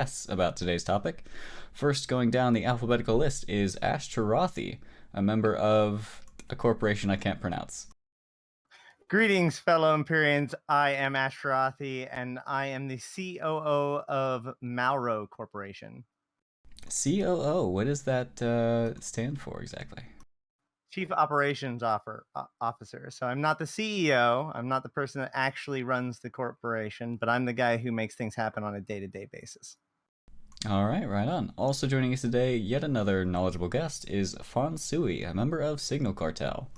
Yes, about today's topic. First, going down the alphabetical list is Ashterothi, a member of a corporation I can't pronounce. Greetings, fellow Empyreans. I am Ashterothi, and I am the COO of Malro Corporation. COO, what does that stand for exactly? Chief Operations Officer. So I'm not the CEO. I'm not the person that actually runs the corporation, but I'm the guy who makes things happen on a day-to-day basis. All right, right on. Also joining us today, yet another knowledgeable guest, is Fonsui, a member of Signal Cartel.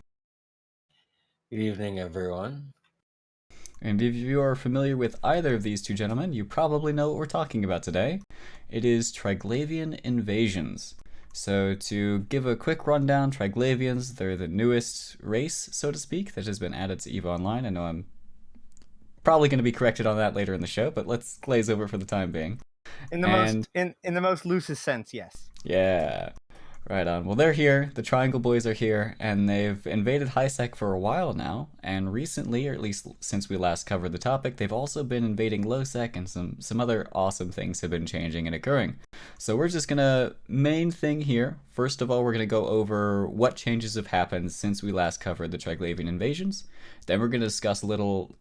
Good evening, everyone. And if you are familiar with either of these two gentlemen, you probably know what we're talking about today. It is Triglavian invasions. So, to give a quick rundown, Triglavians, they're the newest race, so to speak, that has been added to EVE Online. I know I'm probably going to be corrected on that later in the show, but let's glaze over for the time being. In the most loosest sense, yes. Yeah, right on. Well, they're here. The Triangle Boys are here, and they've invaded HiSec for a while now. And recently, or at least since we last covered the topic, they've also been invading LowSec, and some other awesome things have been changing and occurring. So we're just gonna main thing here. First of all, we're gonna go over what changes have happened since we last covered the Triglavian invasions. Then we're gonna discuss a little.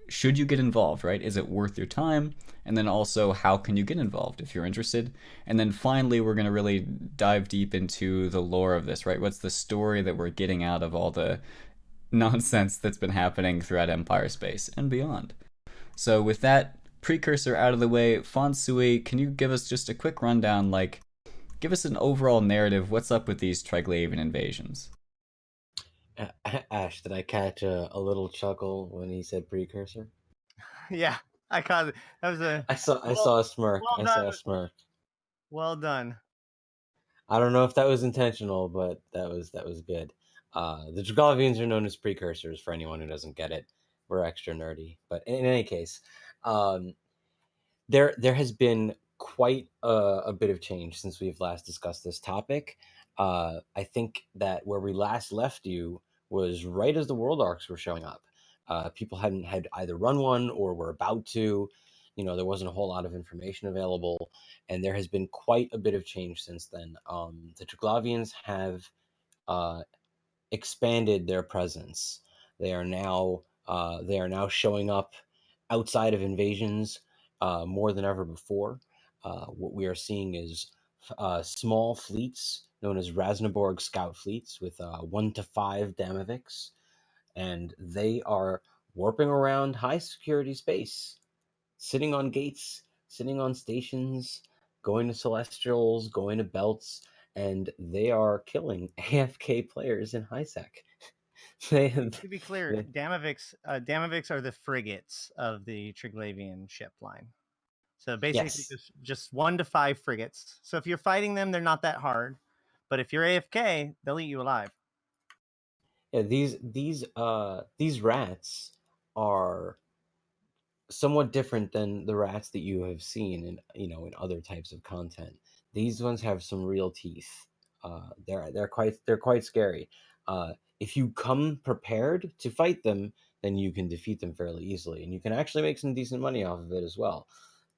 Should you get involved? Right? Is it worth your time? And then also, how can you get involved if you're interested? And then finally, we're going to really dive deep into the lore of this, right? What's the story that we're getting out of all the nonsense that's been happening throughout Empire space and beyond? So, with that precursor out of the way, Fonsui, can you give us just a quick rundown? Like, give us an overall narrative. What's up with these Triglavian invasions? Ash, did I catch a little chuckle when he said precursor? Yeah, I caught it. That was I saw a smirk. well I saw a done. smirk. Well done. I don't know if that was intentional, but that was good. The Triglavians are known as precursors for anyone who doesn't get it. We're extra nerdy, but in any case, um, there has been quite a bit of change since we've last discussed this topic. I think that where we last left you was right as the world arcs were showing up. People hadn't had either run one or were about to. There wasn't a whole lot of information available, and there has been quite a bit of change since then. The Triglavians have uh, expanded their presence. They are now showing up outside of invasions more than ever before. What we are seeing is small fleets known as Resna Borg scout fleets with 1 to 5 Damaviks, and they are warping around high security space, sitting on gates, sitting on stations, going to celestials, going to belts, and they are killing AFK players in HiSec. To be clear, Damaviks are the frigates of the Triglavian ship line. So basically, Yes. just 1 to 5 frigates. So if you're fighting them, they're not that hard. But if you're AFK, they'll eat you alive. Yeah, these rats are somewhat different than the rats that you have seen in other types of content. These ones have some real teeth. They're quite scary. If you come prepared to fight them, then you can defeat them fairly easily, and you can actually make some decent money off of it as well.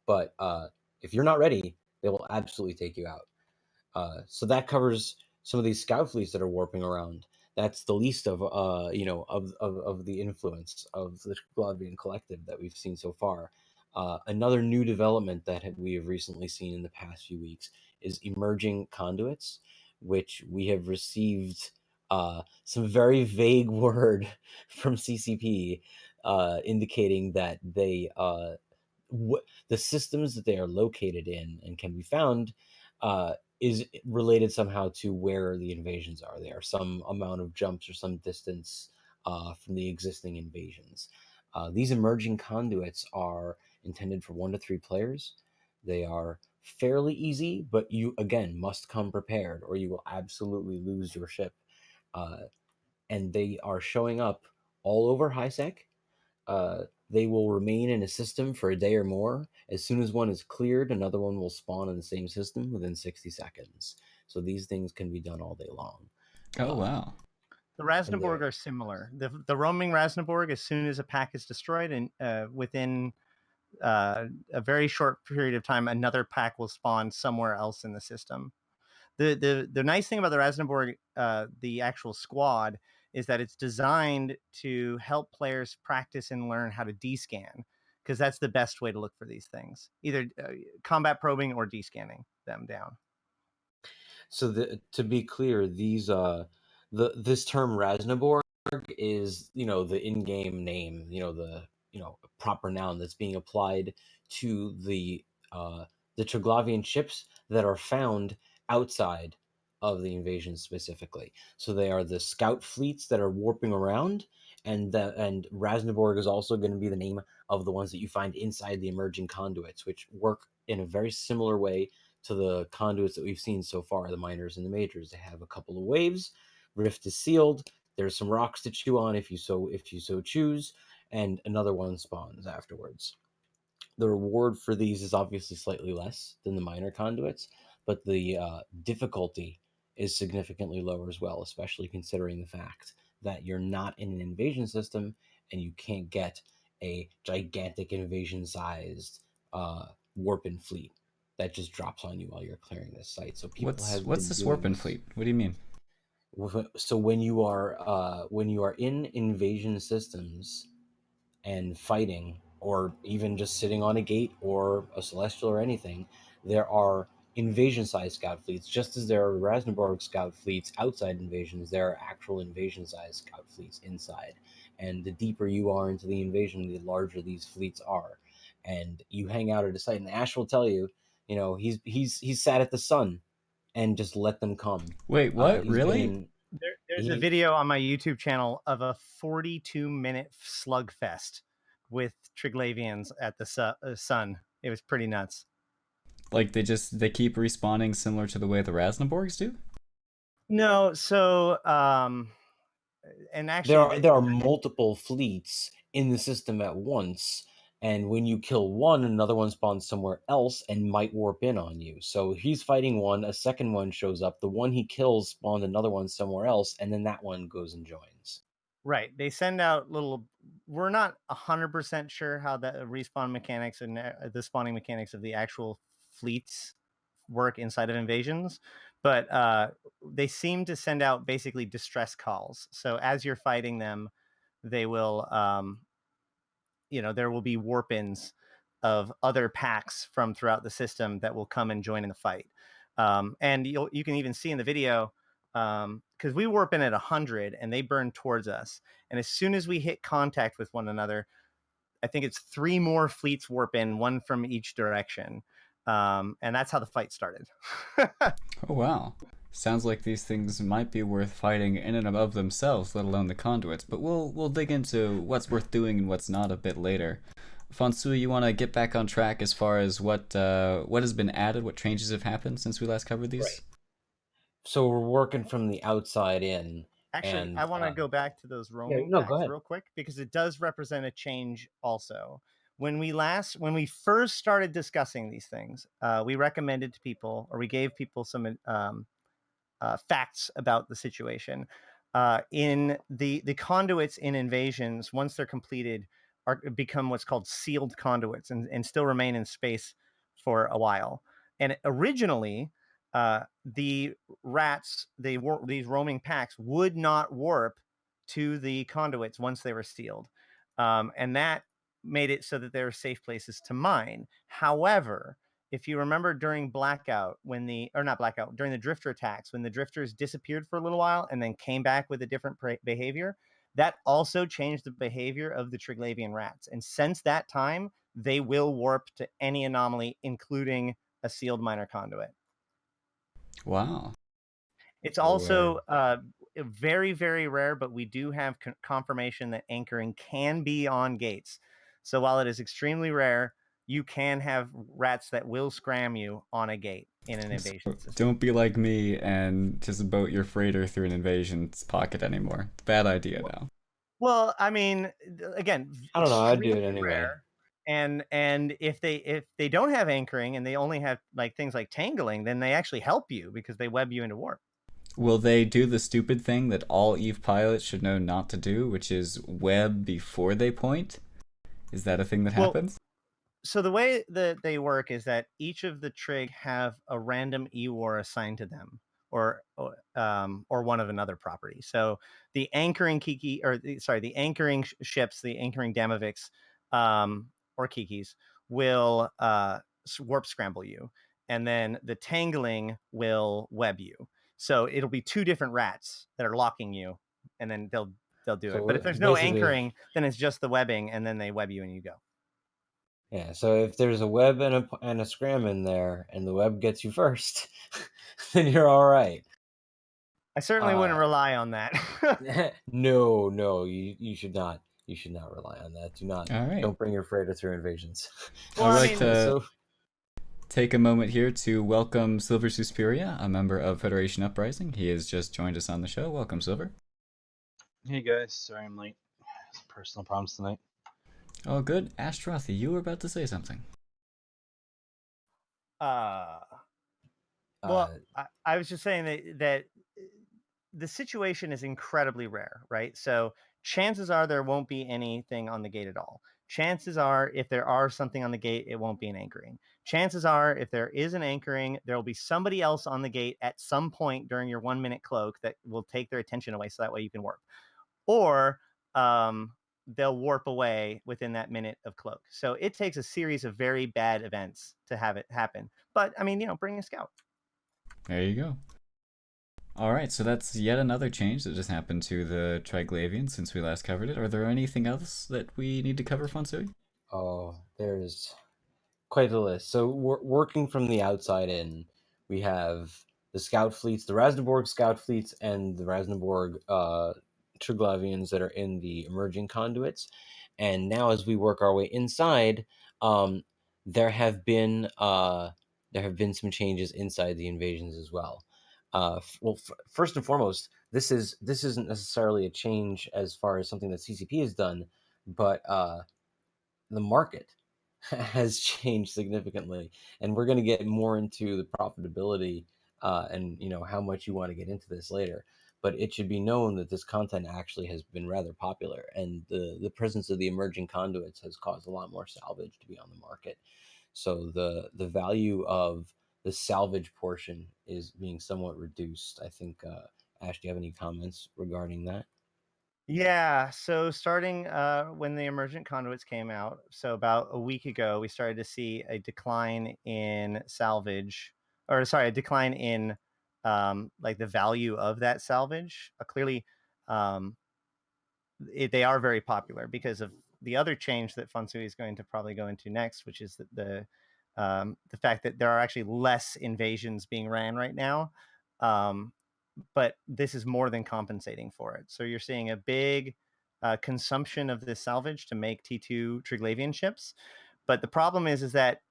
But if you're not ready, they will absolutely take you out. So that covers some of these scout fleets that are warping around. That's the least of of the influence of the Triglavian collective that we've seen so far. Another new development that we have recently seen in the past few weeks is emerging conduits, which we have received some very vague word from CCP indicating that the systems that they are located in and can be found is related somehow to where the invasions are. They are some amount of jumps or some distance from the existing invasions. These emerging conduits are intended for 1 to 3 players. They are fairly easy, but you again must come prepared, or you will absolutely lose your ship. Uh, and they are showing up all over HiSec. They will remain in a system for a day or more. As soon as one is cleared, another one will spawn in the same system within 60 seconds. So these things can be done all day long. Oh, wow. The And Rasnaborg are similar. The roaming Rasnaborg, as soon as a pack is destroyed and within a very short period of time, another pack will spawn somewhere else in the system. The nice thing about the Resna Borg, the actual squad, is that it's designed to help players practice and learn how to descan, because that's the best way to look for these things, either combat probing or descanning them down. So to be clear, these this term Rasnaborg is, the in-game name, the proper noun that's being applied to the Triglavian ships that are found outside of the invasion specifically. So they are the scout fleets that are warping around, and Rasnaborg is also going to be the name of the ones that you find inside the emerging conduits, which work in a very similar way to the conduits that we've seen so far, the minors and the majors. They have a couple of waves. Rift is sealed. There's some rocks to chew on if you so choose, and another one spawns afterwards. The reward for these is obviously slightly less than the minor conduits, but the difficulty is significantly lower as well, especially considering the fact that you're not in an invasion system and you can't get a gigantic invasion-sized warping fleet that just drops on you while you're clearing this site. So people what's this warping fleet? What do you mean? So when you are in invasion systems and fighting, or even just sitting on a gate or a celestial or anything, there are invasion-sized scout fleets, just as there are Rasnaborg scout fleets outside invasions. There are actual invasion-sized scout fleets inside, and the deeper you are into the invasion, the larger these fleets are. And you hang out at a site, and Ash will tell you, he's sat at the sun and just let them come. Wait, what? Really? There's a video on my YouTube channel of a 42-minute slugfest with Triglavians at the sun. It was pretty nuts. Like they keep respawning similar to the way the Rasnaborgs do? No, so and actually there are multiple fleets in the system at once, and when you kill one, another one spawns somewhere else and might warp in on you. So he's fighting one, a second one shows up, the one he kills spawned another one somewhere else, and then that one goes and joins. Right. They send out little. We're not 100% sure how the respawn mechanics and the spawning mechanics of the actual fleets work inside of invasions, but they seem to send out basically distress calls. So as you're fighting them, they will, there will be warp-ins of other packs from throughout the system that will come and join in the fight. And you can even see in the video, because we warp in at 100 and they burn towards us. And as soon as we hit contact with one another, I think it's 3 more fleets warp in, one from each direction. And that's how the fight started. Oh, wow. Sounds like these things might be worth fighting in and of themselves, let alone the conduits. But we'll dig into what's worth doing and what's not a bit later. Fonsui, you want to get back on track as far as what has been added, what changes have happened since we last covered these? Right. So we're working from the outside in. Actually, I want to go back to those roaming packs real quick, because it does represent a change also. When we first started discussing these things, we recommended to people, or we gave people some facts about the situation. In the conduits in invasions, once they're completed, become what's called sealed conduits and still remain in space for a while. And originally, the rats, these roaming packs would not warp to the conduits once they were sealed. And that made it so that there were safe places to mine. However, if you remember during Blackout, during the Drifter attacks, when the Drifters disappeared for a little while and then came back with a different behavior, that also changed the behavior of the Triglavian rats. And since that time, they will warp to any anomaly, including a sealed minor conduit. Wow. It's also very, very rare, but we do have confirmation that anchoring can be on gates. So while it is extremely rare, you can have rats that will scram you on a gate in an invasion system. Don't be like me and just boat your freighter through an invasion's pocket anymore. Bad idea now. Well, I mean, again, I don't know. I'd do it anyway. Rare. And if they don't have anchoring and they only have like things like tangling, then they actually help you because they web you into warp. Will they do the stupid thing that all EVE pilots should know not to do, which is web before they point? Is that a thing that happens? So the way that they work is that each of the trig have a random EWAR assigned to them, or one of another property. So the anchoring the anchoring ships, the anchoring Damaviks, or Kikis, will warp scramble you, and then the tangling will web you. So it'll be two different rats that are locking you, and then they'll do it. But if there's no anchoring, then it's just the webbing, and then they web you and you go. Yeah, so if there's a web and a scram in there, and the web gets you first, then you're all right. I certainly wouldn't rely on that. No, you should not. You should not rely on that. Don't bring your freighter through invasions. Well, I'd like to take a moment here to welcome Silver Suspiria, a member of Federation Uprising. He has just joined us on the show. Welcome, Silver. Hey guys, sorry I'm late. Some personal problems tonight. Oh, good. Ashterothi, you were about to say something. Well, I was just saying that the situation is incredibly rare, right? So chances are there won't be anything on the gate at all. Chances are if there are something on the gate, it won't be an anchoring. Chances are if there is an anchoring, there will be somebody else on the gate at some point during your 1 minute cloak that will take their attention away, so that way you can warp. Or they'll warp away within that minute of cloak. So it takes a series of very bad events to have it happen. But I mean, bring a scout. There you go. All right, so that's yet another change that just happened to the Triglavians since we last covered it. Are there anything else that we need to cover, Fonsui? Oh, there's quite a list. So working from the outside in, we have the scout fleets, the Resna Borg scout fleets, and the Resna Borg Triglavians that are in the emerging conduits. And now, as we work our way inside, there have been some changes inside the invasions as well. First and foremost, this isn't necessarily a change as far as something that CCP has done, but the market has changed significantly, and we're going to get more into the profitability and how much you want to get into this later. But it should be known that this content actually has been rather popular, and the presence of the emerging conduits has caused a lot more salvage to be on the market. So the value of the salvage portion is being somewhat reduced. I think, Ash, do you have any comments regarding that? Yeah, so starting when the emergent conduits came out, so about a week ago, we started to see a decline in salvage, a decline in like the value of that salvage. Clearly, they are very popular because of the other change that Fonsui is going to probably go into next, which is the fact that there are actually less invasions being ran right now. But this is more than compensating for it. So you're seeing a big consumption of this salvage to make T2 Triglavian ships. But the problem is that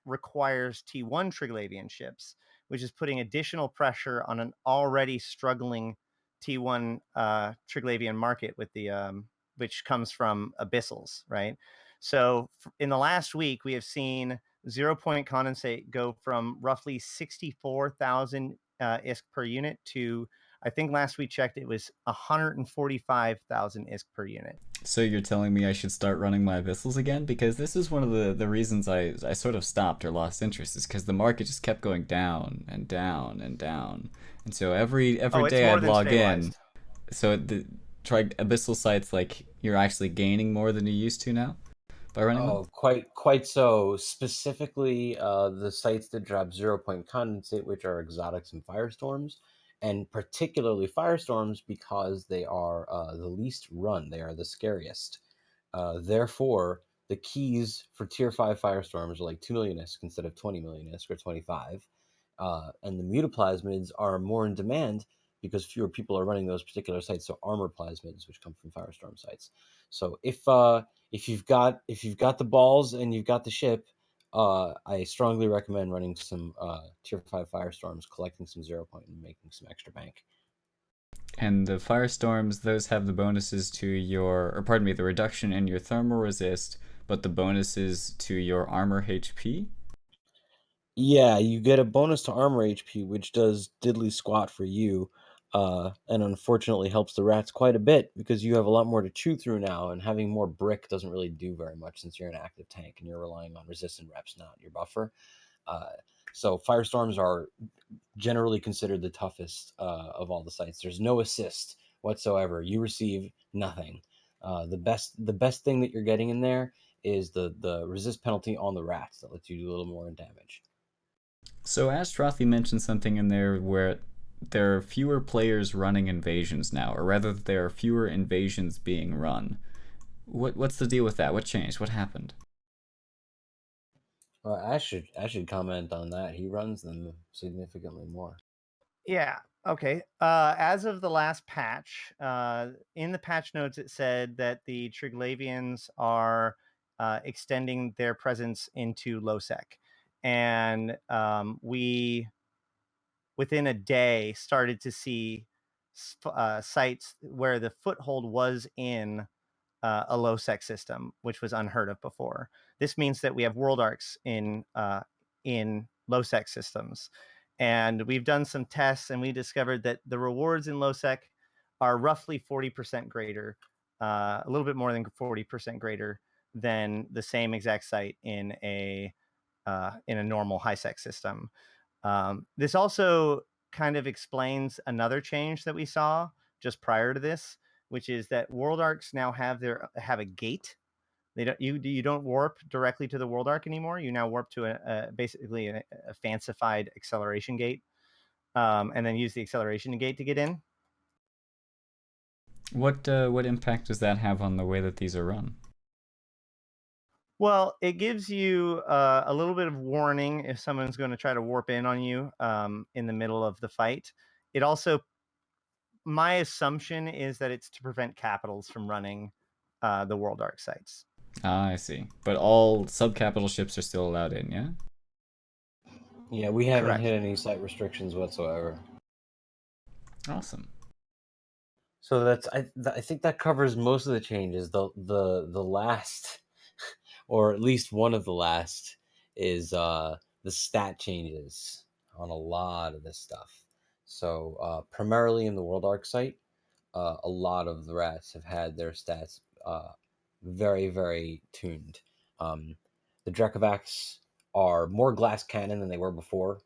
requires T1 Triglavian ships, which is putting additional pressure on an already struggling T1 Triglavian market with the which comes from abyssals, right? So in the last week, we have seen 0 point condensate go from roughly 64,000 ISK per unit to, I think last we checked, it was 145,000 ISK per unit. So you're telling me I should start running my abyssals again? Because this is one of the reasons I sort of stopped or lost interest, is because the market just kept going down and down and down. And so every day I'd log in. So the abyssal sites, like, you're actually gaining more than you used to now by running them? Quite so. Specifically, the sites that drop 0 point condensate, which are exotics and firestorms, and particularly firestorms because they are the least run. They are the scariest. Therefore, the keys for tier 5 firestorms are like 2 million ISK instead of 20 million ISK or 25. And the mutaplasmids are more in demand because fewer people are running those particular sites. So armor plasmids, which come from firestorm sites. So if you've got the balls and you've got the ship, I strongly recommend running some tier 5 firestorms, collecting some 0 point and making some extra bank. And the firestorms, those have the bonuses to the reduction in your thermal resist, but the bonuses to your armor HP? Yeah, you get a bonus to armor HP, which does diddly squat for you. and unfortunately helps the rats quite a bit because you have a lot more to chew through now, and having more brick doesn't really do very much since you're an active tank and you're relying on resistant reps, not your buffer. So firestorms are generally considered the toughest of all the sites. There's no assist whatsoever. You receive nothing. The best thing that you're getting in there is the resist penalty on the rats that lets you do a little more damage. So Ashterothi mentioned something in there where there are fewer players running invasions now, or rather there are fewer invasions being run. What's the deal with that? What changed? What happened? Well, I should comment on that. He runs them significantly more. Yeah. Okay. As of the last patch, in the patch notes, it said that the Triglavians are extending their presence into Losec, and we, within a day, started to see sites where the foothold was in a Losec system, which was unheard of before. This means that we have world arcs in Losec systems. And we've done some tests and we discovered that the rewards in Losec are roughly 40% greater, a little bit more than 40% greater than the same exact site in a normal high-sec system. This also kind of explains another change that we saw just prior to this, which is that world arcs now have a gate. You don't warp directly to the world arc anymore. You now warp to basically a fancified acceleration gate, and then use the acceleration gate to get in. What impact does that have on the way that these are run? Well, it gives you a little bit of warning if someone's going to try to warp in on you in the middle of the fight. It also, my assumption is that it's to prevent capitals from running the world arc sites. Ah, I see. But all sub-capital ships are still allowed in, yeah? Yeah, we haven't Correct. hit any site restrictions whatsoever. Awesome. So I think that covers most of the changes. The last, or at least one of the last, is the stat changes on a lot of this stuff. So primarily in the World Arc site, a lot of the rats have had their stats very, very tuned. The Drekavacs are more glass cannon than they were before,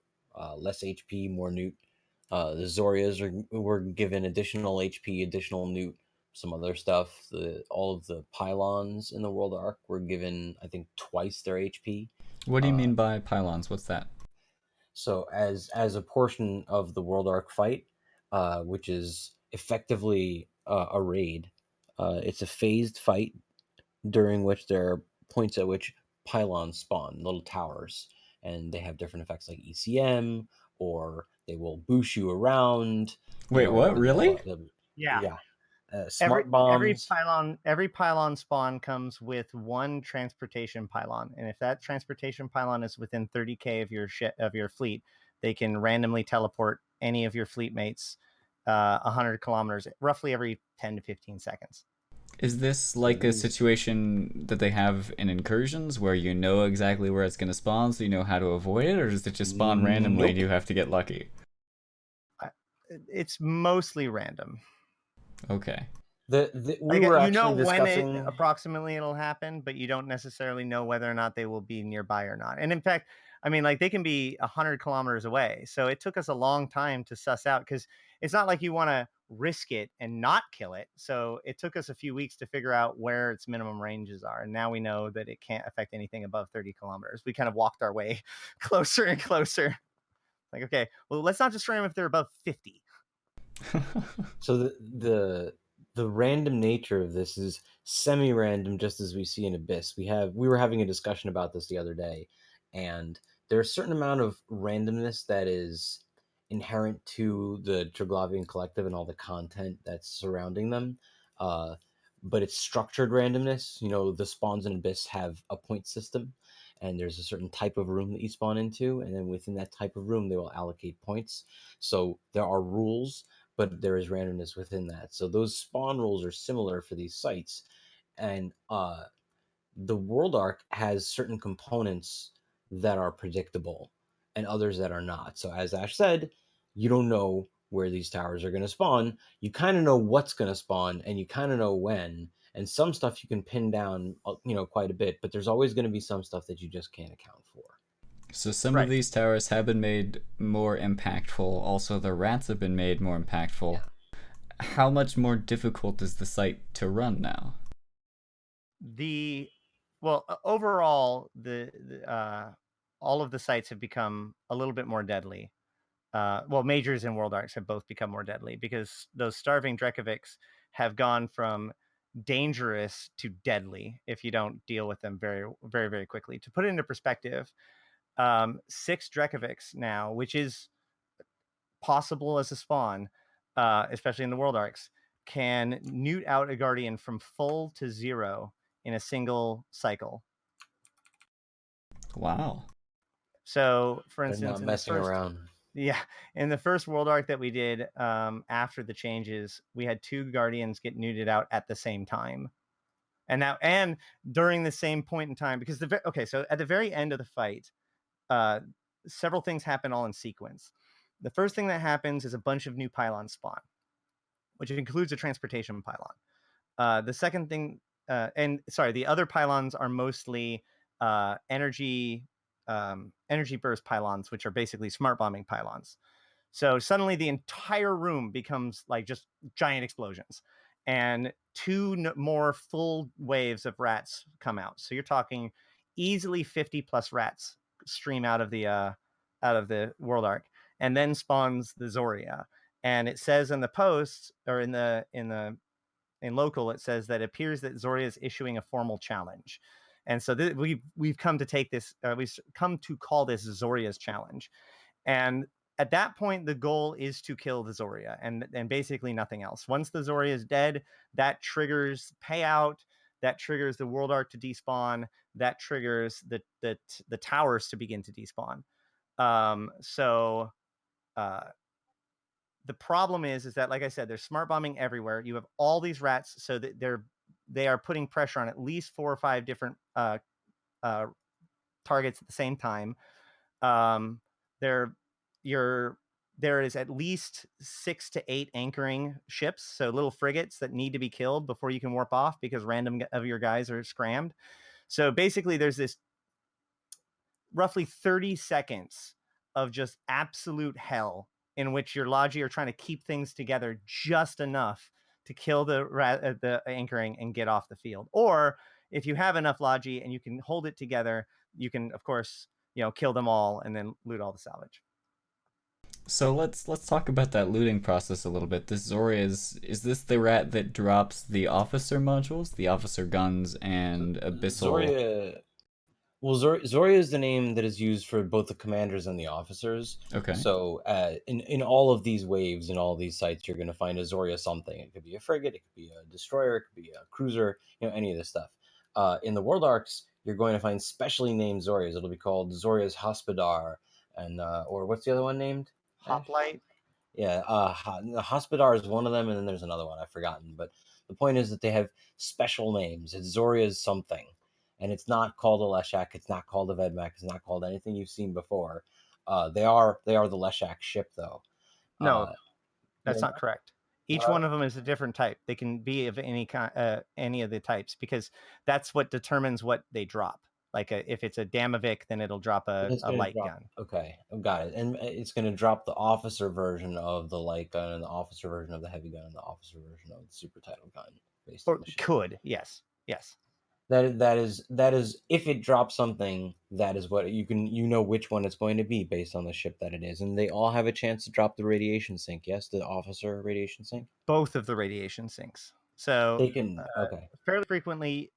less HP, more newt. The Zorias were given additional HP, additional newt, some other stuff. All of the pylons in the World Arc were given, I think, twice their HP. What do you mean by pylons? What's that? So as a portion of the World Arc fight, which is effectively a raid, it's a phased fight during which there are points at which pylons spawn, little towers, and they have different effects like ECM, or they will boost you around. Wait, what? Really? Yeah. Smart bombs. Every pylon spawn comes with one transportation pylon, and if that transportation pylon is within 30k of your fleet, they can randomly teleport any of your fleet mates 100 kilometers, roughly every 10 to 15 seconds. Is this like a situation that they have in incursions where you know exactly where it's going to spawn, so you know how to avoid it, or does it just spawn randomly and you have to get lucky? It's mostly random. Okay. We were actually discussing when approximately it'll happen, but you don't necessarily know whether or not they will be nearby or not. And in fact, I mean, like, they can be 100 kilometers away. So it took us a long time to suss out, because it's not like you want to risk it and not kill it. So it took us a few weeks to figure out where its minimum ranges are. And now we know that it can't affect anything above 30 kilometers. We kind of walked our way closer and closer. Like, okay, well, let's not destroy them if they're above 50. So the random nature of this is semi-random, just as we see in Abyss. We were having a discussion about this the other day, and there's a certain amount of randomness that is inherent to the Triglavian collective and all the content that's surrounding them. But it's structured randomness. You know, the spawns in Abyss have a point system, and there's a certain type of room that you spawn into, and then within that type of room, they will allocate points. So there are rules, but there is randomness within that. So those spawn rules are similar for these sites. And the World Arc has certain components that are predictable and others that are not. So as Ash said, you don't know where these towers are going to spawn, you kind of know what's going to spawn and you kind of know when. And some stuff you can pin down, quite a bit, but there's always going to be some stuff that you just can't account for. So some of these towers have been made more impactful. Also, the rats have been made more impactful. Yeah. How much more difficult is the site to run now? Overall, all of the sites have become a little bit more deadly. Majors and World Arcs have both become more deadly because those starving Drekovics have gone from dangerous to deadly if you don't deal with them very, very, very quickly. To put it into perspective, 6 Drekovics now, which is possible as a spawn, especially in the World Arcs, can newt out a Guardian from full to 0 in a single cycle. Wow. So, for instance, not messing around. Yeah, in the first World Arc that we did after the changes, we had 2 Guardians get newted out at the same time, and during the same point in time, because so at the very end of the fight, several things happen all in sequence. The first thing that happens is a bunch of new pylons spawn, which includes a transportation pylon. The second thing, the other pylons are mostly energy burst pylons, which are basically smart bombing pylons. So suddenly the entire room becomes like just giant explosions, and 2 more full waves of rats come out. So you're talking easily 50 plus rats stream out of the World Arc, and then spawns the Zoria. And it says in the post, or in local, it says that it appears that Zoria is issuing a formal challenge. And so we've come to take this, we've come to call this Zoria's challenge. And at that point, the goal is to kill the Zoria and basically nothing else. Once the Zoria is dead, that triggers payout, that triggers the World Arc to despawn, that triggers the towers to begin to despawn. The problem is that, like I said, there's smart bombing everywhere. You have all these rats, so that they are putting pressure on at least 4 or 5 different targets at the same time. There is at least 6 to 8 anchoring ships, so little frigates that need to be killed before you can warp off because random of your guys are scrammed. So basically, there's this roughly 30 seconds of just absolute hell in which your Logi are trying to keep things together just enough to kill the anchoring and get off the field. Or if you have enough Logi and you can hold it together, you can, of course, kill them all and then loot all the salvage. So let's talk about that looting process a little bit. This Zoria is this the rat that drops the officer modules, the officer guns, and abyssal? Zoria is the name that is used for both the commanders and the officers. Okay. So in all of these waves and all these sites, you're going to find a Zoria something. It could be a frigate, it could be a destroyer, it could be a cruiser, any of this stuff. In the World Arcs, you're going to find specially named Zorias. It'll be called Zoria's Hospodar, and or what's the other one named? Hoplite. Yeah, Hospodar is one of them, and then there's another one I've forgotten. But the point is that they have special names. It's Zoria's something. And it's not called a Leshak, it's not called a Vedmak, it's not called anything you've seen before. They are the Leshak ship, though. No, that's not correct. Each one of them is a different type. They can be of any of the types, because that's what determines what they drop. Like if it's a Damavik, then it'll drop a light gun. Okay, I've got it. And it's going to drop the officer version of the light gun, and the officer version of the heavy gun, and the officer version of the super title gun. Could, yes. That is if it drops something, that is what you know which one it's going to be based on the ship that it is. And they all have a chance to drop the radiation sink. Yes, the officer radiation sink. Both of the radiation sinks. So they can fairly frequently,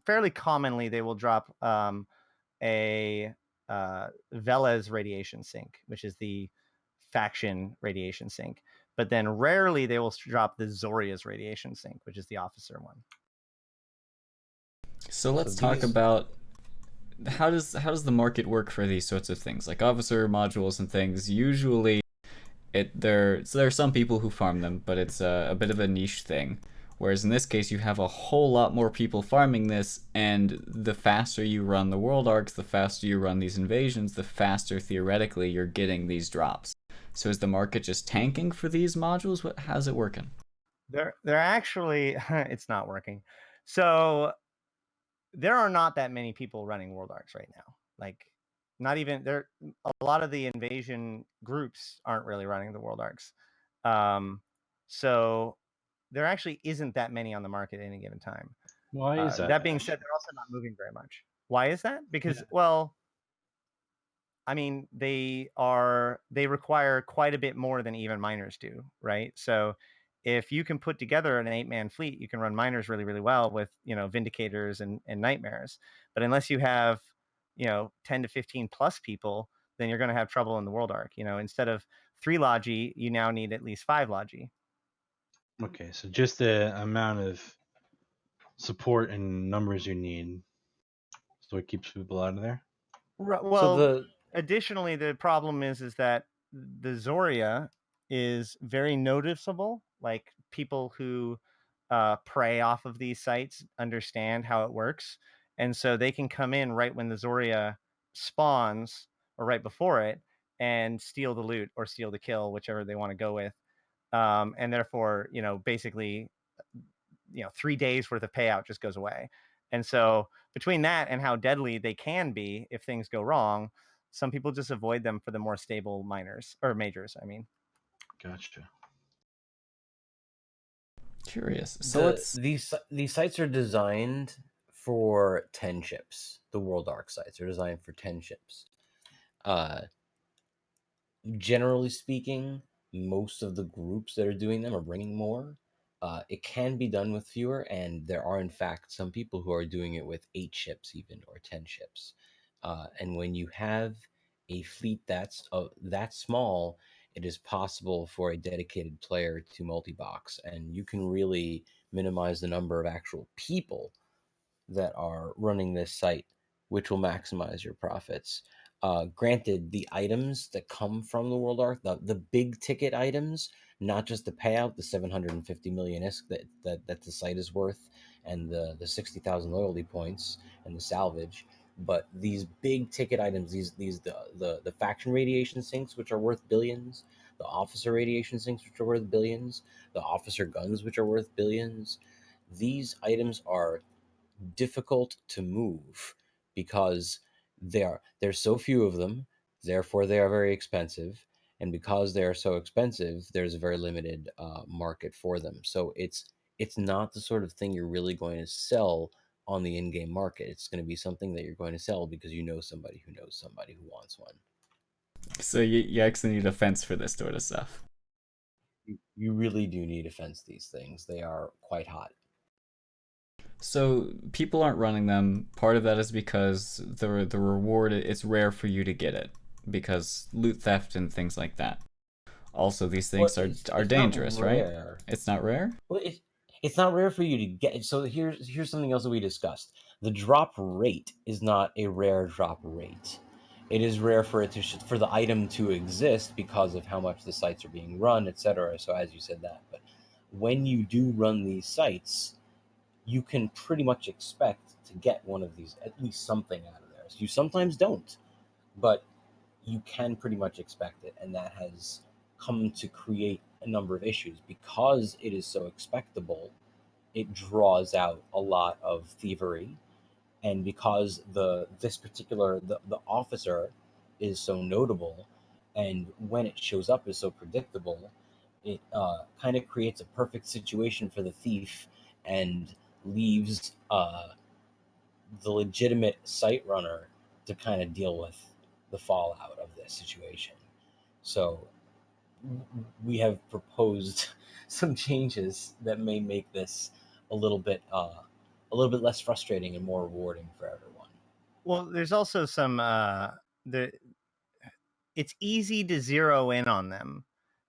fairly commonly they will drop a Velez radiation sink, which is the faction radiation sink. But then rarely they will drop the Zoria's radiation sink, which is the officer one. So let's talk about how does the market work for these sorts of things, like officer modules and things. Usually, there are some people who farm them, but it's a bit of a niche thing. Whereas in this case, you have a whole lot more people farming this, and the faster you run the World Arcs, the faster you run these invasions, the faster theoretically you're getting these drops. So is the market just tanking for these modules? How's it working? They're actually it's not working. So there are not that many people running World Arcs right now. Like, not even there. A lot of the invasion groups aren't really running the World Arcs. So there actually isn't that many on the market at any given time. Why is that? That being said, they're also not moving very much. Why is that? Because, well, I mean, they require quite a bit more than even miners do, right? So if you can put together an 8-man fleet, you can run miners really, really well with, Vindicators and nightmares. But unless you have, 10 to 15 plus people, then you're going to have trouble in the World Arc. Instead of 3 Logi, you now need at least 5 Logi. Okay, so just the amount of support and numbers you need, so it keeps people out of there. Well, additionally, the problem is that the Zoria is very noticeable. Like, people who prey off of these sites understand how it works, and so they can come in right when the Zoria spawns or right before it and steal the loot or steal the kill, whichever they want to go with. And therefore, basically, 3 days worth of payout just goes away. And so between that and how deadly they can be if things go wrong, some people just avoid them for the more stable miners or majors. I mean, gotcha. Curious. So these sites are designed for 10 ships. The World Arc sites are designed for 10 ships. Generally speaking, most of the groups that are doing them are bringing more. It can be done with fewer, and there are in fact some people who are doing it with 8 ships even, or 10 ships. And when you have a fleet that's that small, it is possible for a dedicated player to multi-box, and you can really minimize the number of actual people that are running this site, which will maximize your profits. Granted, the items that come from the World Arc, the big ticket items, not just the payout, the 750 million ISK that the site is worth, and the 60,000 loyalty points and the salvage, but these big ticket items, the faction radiation sinks, which are worth billions, the officer radiation sinks, which are worth billions, the officer guns, which are worth billions. These items are difficult to move because there's so few of them, therefore they are very expensive, and because they are so expensive, there's a very limited market for them. So it's not the sort of thing you're really going to sell on the in-game market. It's going to be something that you're going to sell because you know somebody who knows somebody who wants one. So you actually need a fence for this sort of stuff. You really do need a fence these things. They are quite hot. So people aren't running them. Part of that is because the reward, it's rare for you to get it because loot theft and things like that. Also, these things are dangerous, right? It's not rare. Well, it's not rare for you to get. So here's something else that we discussed. The drop rate is not a rare drop rate. It is rare for the item to exist because of how much the sites are being run, etc. So as you said that, but when you do run these sites, you can pretty much expect to get one of these, at least something out of there. So you sometimes don't, but you can pretty much expect it, and that has come to create a number of issues because it is so expectable. It draws out a lot of thievery, and because this particular the officer is so notable, and when it shows up is so predictable, it kind of creates a perfect situation for the thief and leaves the legitimate site runner to kind of deal with the fallout of this situation. So we have proposed some changes that may make this a little bit less frustrating and more rewarding for everyone. Well, there's also some it's easy to zero in on them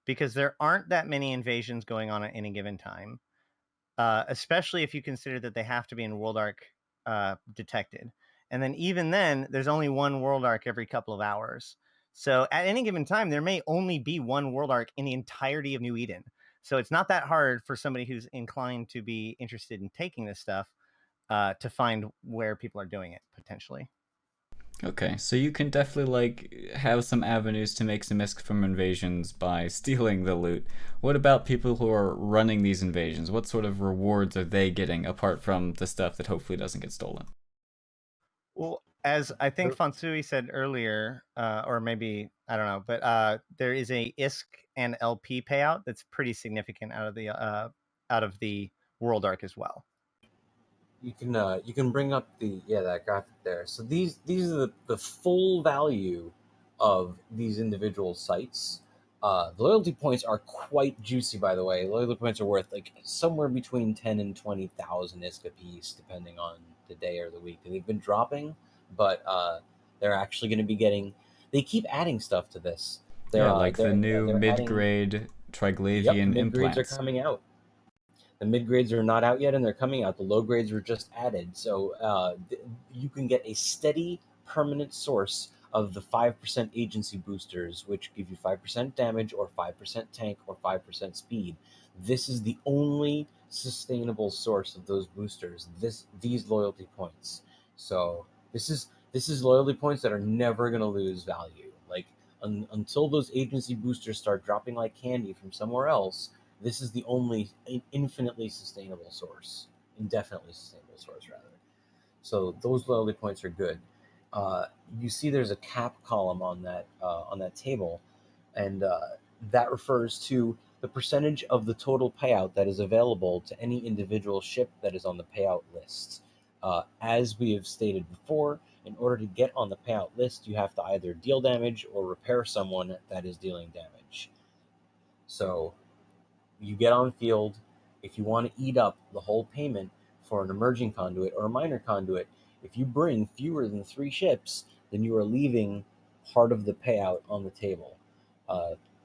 because there aren't that many invasions going on at any given time, especially if you consider that they have to be in World Arc detected. And then even then, there's only one World Arc every couple of hours. So at any given time, there may only be one World Arc in the entirety of New Eden. So it's not that hard for somebody who's inclined to be interested in taking this stuff to find where people are doing it, potentially. Okay, so you can definitely like have some avenues to make some ISK from invasions by stealing the loot. What about people who are running these invasions? What sort of rewards are they getting apart from the stuff that hopefully doesn't get stolen? Well, as I think Fonsui said earlier, or maybe I don't know, but there is a ISK and LP payout that's pretty significant out of the World Arc as well. You can bring up that graphic there. So these are the full value of these individual sites. The loyalty points are quite juicy, by the way. Loyalty points are worth like somewhere between 10 and 20,000 ISK a piece, depending on the day or the week. They've been dropping, but they're actually going to be getting. They keep adding stuff to this. The new mid-grade Triglavian mid grades are implants. coming out. The mid grades are not out yet, and they're coming out. The low grades were just added, so you can get a steady, permanent source of the 5% agency boosters, which give you 5% damage, or 5% tank, or 5% speed. This is the only sustainable source of those boosters. These loyalty points. So this is loyalty points that are never going to lose value. Like until those agency boosters start dropping like candy from somewhere else, this is the only infinitely sustainable source, indefinitely sustainable source, rather. So those loyalty points are good. You see, there's a cap column on that table, and that refers to the percentage of the total payout that is available to any individual ship that is on the payout list. As we have stated before, in order to get on the payout list, you have to either deal damage or repair someone that is dealing damage. So you get on field. If you want to eat up the whole payment for an emerging conduit or a minor conduit, if you bring fewer than 3 ships, then you are leaving part of the payout on the table.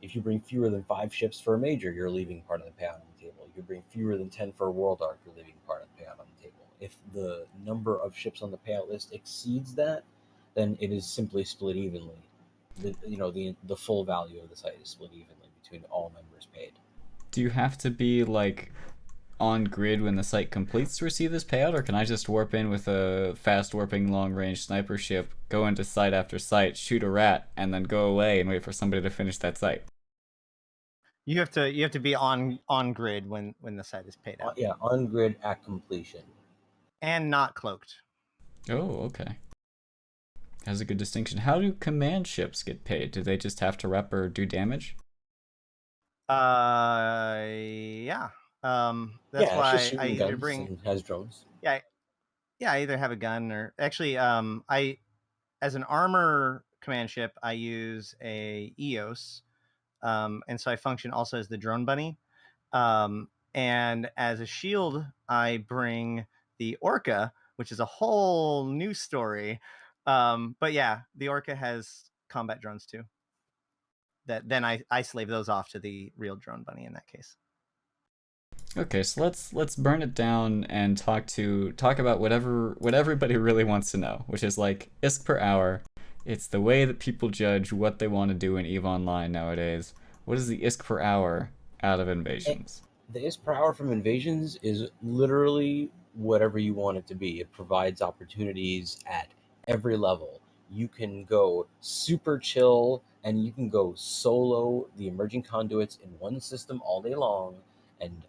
If you bring fewer than 5 ships for a major, you're leaving part of the payout on the table. If you bring fewer than 10 for a World Arc, you're leaving part of the payout on the table. If the number of ships on the payout list exceeds that, then it is simply split evenly. The full value of the site is split evenly between all members paid. Do you have to be like on grid when the site completes to receive this payout, or can I just warp in with a fast warping long range sniper ship, go into site after site, shoot a rat, and then go away and wait for somebody to finish that site? You have to be on grid when the site is paid out. Yeah, on grid at completion, and not cloaked. Oh, okay. That's a good distinction. How do command ships get paid? Do they just have to rep or do damage? Yeah. That's why I either bring has drones. Yeah, I either have a gun or actually, I as an armor command ship, I use a EOS, and so I function also as the drone bunny. And as a shield, I bring the Orca, which is a whole new story. But yeah, the Orca has combat drones too. That then I slave those off to the real drone bunny in that case. Okay, so let's burn it down and talk about what everybody really wants to know, which is like ISK per hour. It's the way that people judge what they want to do in EVE Online nowadays. What is the ISK per hour out of invasions? The ISK per hour from invasions is literally whatever you want it to be. It provides opportunities at every level. You can go super chill and you can go solo the emerging conduits in one system all day long, and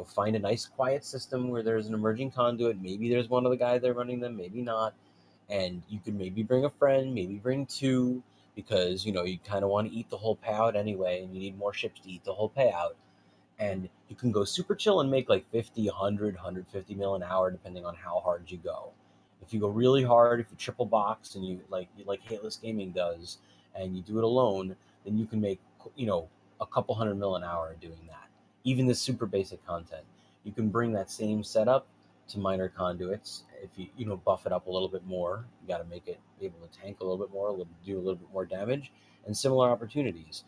find a nice quiet system where there's an emerging conduit. Maybe there's one of the guys there running them, maybe not. And you can maybe bring a friend, maybe bring 2, because you kind of want to eat the whole payout anyway, and you need more ships to eat the whole payout. And you can go super chill and make like 50, 100, 150 mil an hour, depending on how hard you go. If you go really hard, if you triple box and you like Hateless Gaming does, and you do it alone, then you can make a couple 100 mil an hour doing that. Even the super basic content, you can bring that same setup to minor conduits. If you buff it up a little bit more, you got to make it be able to tank a little bit more, do a little bit more damage, and similar opportunities.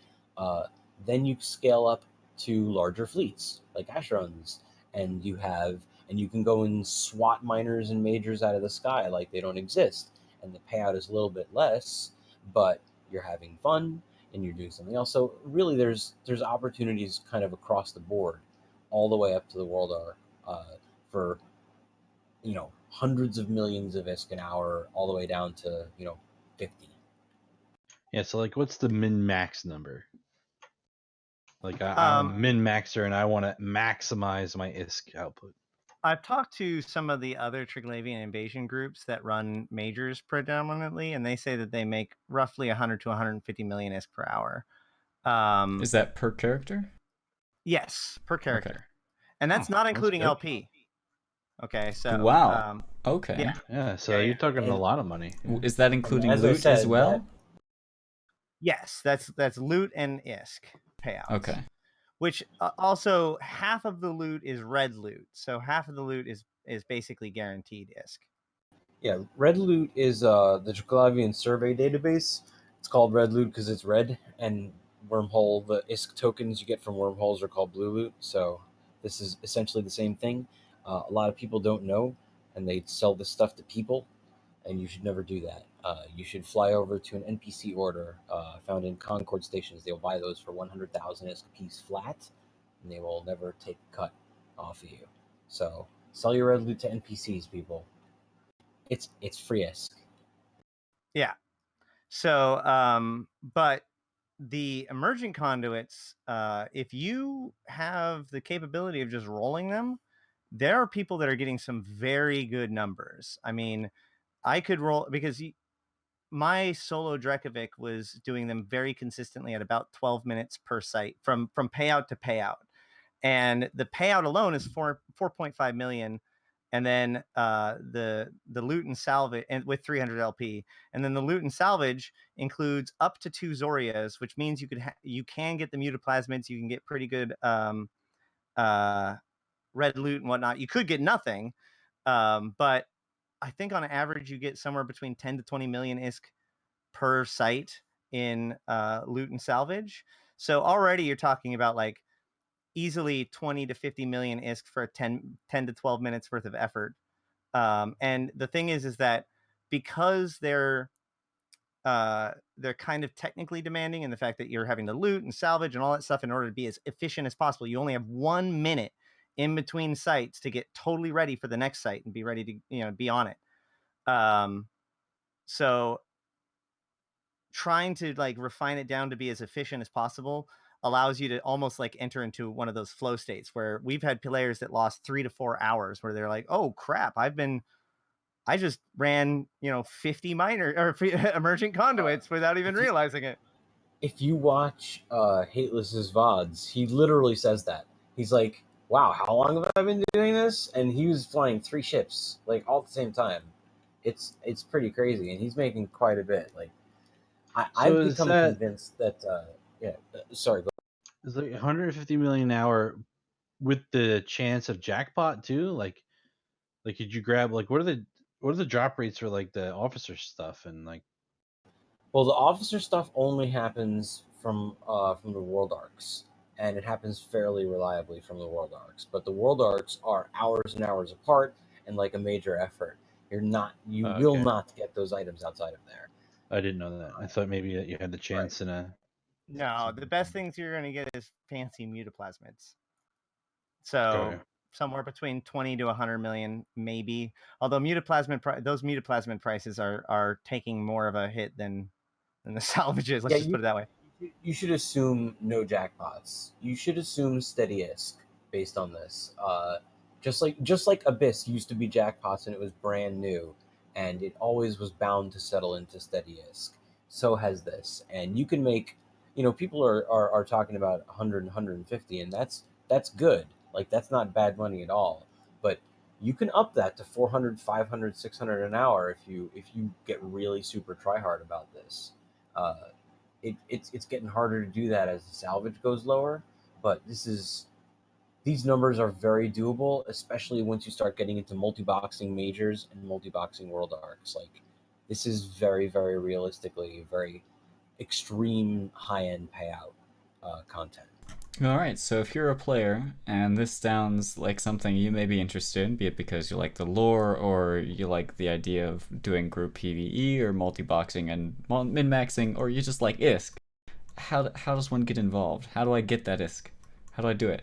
Then you scale up to larger fleets like Ashteroths, and you can go and swat minors and majors out of the sky like they don't exist, and the payout is a little bit less, but you're having fun and you're doing something else. So really, there's opportunities kind of across the board, all the way up to the World Arc, for hundreds of millions of ISK an hour, all the way down to 50. Yeah, so like, what's the min-max number? Like, I'm a min-maxer and I want to maximize my ISK output. I've talked to some of the other Triglavian invasion groups that run majors predominantly, and they say that they make roughly 100 to 150 million ISK per hour. Is that per character? Yes, per character. Okay. And that's not including LP. Okay, so wow. Okay. Yeah. So you're talking a lot of money. Yeah. Is that including as loot as well? Yes, that's loot and ISK payouts. Okay. Which also half of the loot is red loot, so half of the loot is basically guaranteed ISK. Yeah, red loot is the Triglavian survey database. It's called red loot because it's red, and wormhole, the ISK tokens you get from wormholes are called blue loot. So this is essentially the same thing. A lot of people don't know, and they sell this stuff to people, and you should never do that. You should fly over to an NPC order found in Concord stations. They'll buy those for 100,000 ISK a piece flat, and they will never take a cut off of you. So sell your red loot to NPCs, people. It's free ISK. Yeah. So, but the emerging conduits, if you have the capability of just rolling them, there are people that are getting some very good numbers. I mean, I could roll because my solo Drekovic was doing them very consistently at about 12 minutes per site from payout to payout. And the payout alone is 4.5 million. And then the loot and salvage, and with 300 LP, and then the loot and salvage includes up to 2 Zorias, which means you can get the mutaplasmids, you can get pretty good red loot and whatnot. You could get nothing, but I think on average you get somewhere between 10 to 20 million ISK per site in loot and salvage. So already you're talking about like easily 20 to 50 million ISK for 10 to 12 minutes worth of effort. And the thing is that because they're kind of technically demanding in the fact that you're having to loot and salvage and all that stuff in order to be as efficient as possible. You only have 1 minute in between sites to get totally ready for the next site and be ready to, be on it. So trying to like refine it down to be as efficient as possible allows you to almost like enter into one of those flow states where we've had players that lost 3 to 4 hours where they're like, oh crap, I just ran 50 minor or emergent conduits without even realizing it. If you watch Hateless's VODs, he literally says that. He's like, wow, how long have I been doing this? And he was flying 3 ships like all at the same time. It's pretty crazy, and he's making quite a bit. Like I've become convinced that sorry, go ahead. Is like 150 million an hour with the chance of jackpot too? Like could you grab like what are the drop rates for like the officer stuff and like? Well, the officer stuff only happens from the world arcs, and it happens fairly reliably from the world arcs. But the world arcs are hours and hours apart, and like a major effort. You will not get those items outside of there. I didn't know that. I thought maybe that you had the chance in a. No, the best things you're going to get is fancy mutaplasmids. So somewhere between 20 to 100 million, maybe. Although those mutaplasmid prices are taking more of a hit than the salvages. Let's just put it that way. You should assume no jackpots. You should assume steady ISK based on this. Just like Abyss used to be jackpots and it was brand new, and it always was bound to settle into steady ISK. So has this, and you can make. People are talking about 100 and 150, and that's good. Like that's not bad money at all. But you can up that to 400, 500, 600 an hour if you get really super try hard about this. It's getting harder to do that as the salvage goes lower, but these numbers are very doable, especially once you start getting into multi-boxing majors and multi-boxing world arcs. Like this is very, very realistically very extreme high-end payout content. All right, so if you're a player and this sounds like something you may be interested in, be it because you like the lore or you like the idea of doing group PvE or multi-boxing and min-maxing, or you just like ISK, how does one get involved? How do I get that ISK? How do I do it?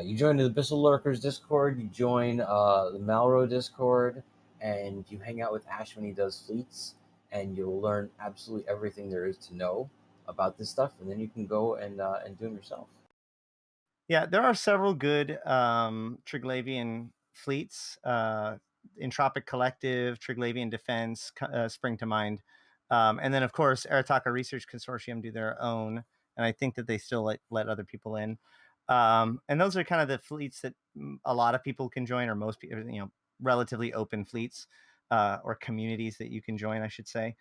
You join the Abyssal Lurkers Discord, you join the Malro Discord, and you hang out with Ash when he does fleets. and you'll learn absolutely everything there is to know about this stuff, and then you can go and do them yourself. Yeah, there are several good Triglavian fleets. Entropic Collective, Triglavian Defense spring to mind. And then, of course, Arataka Research Consortium do their own. And I think that they still let other people in. And those are kind of the fleets that a lot of people can join, or most people, relatively open fleets or communities that you can join, I should say.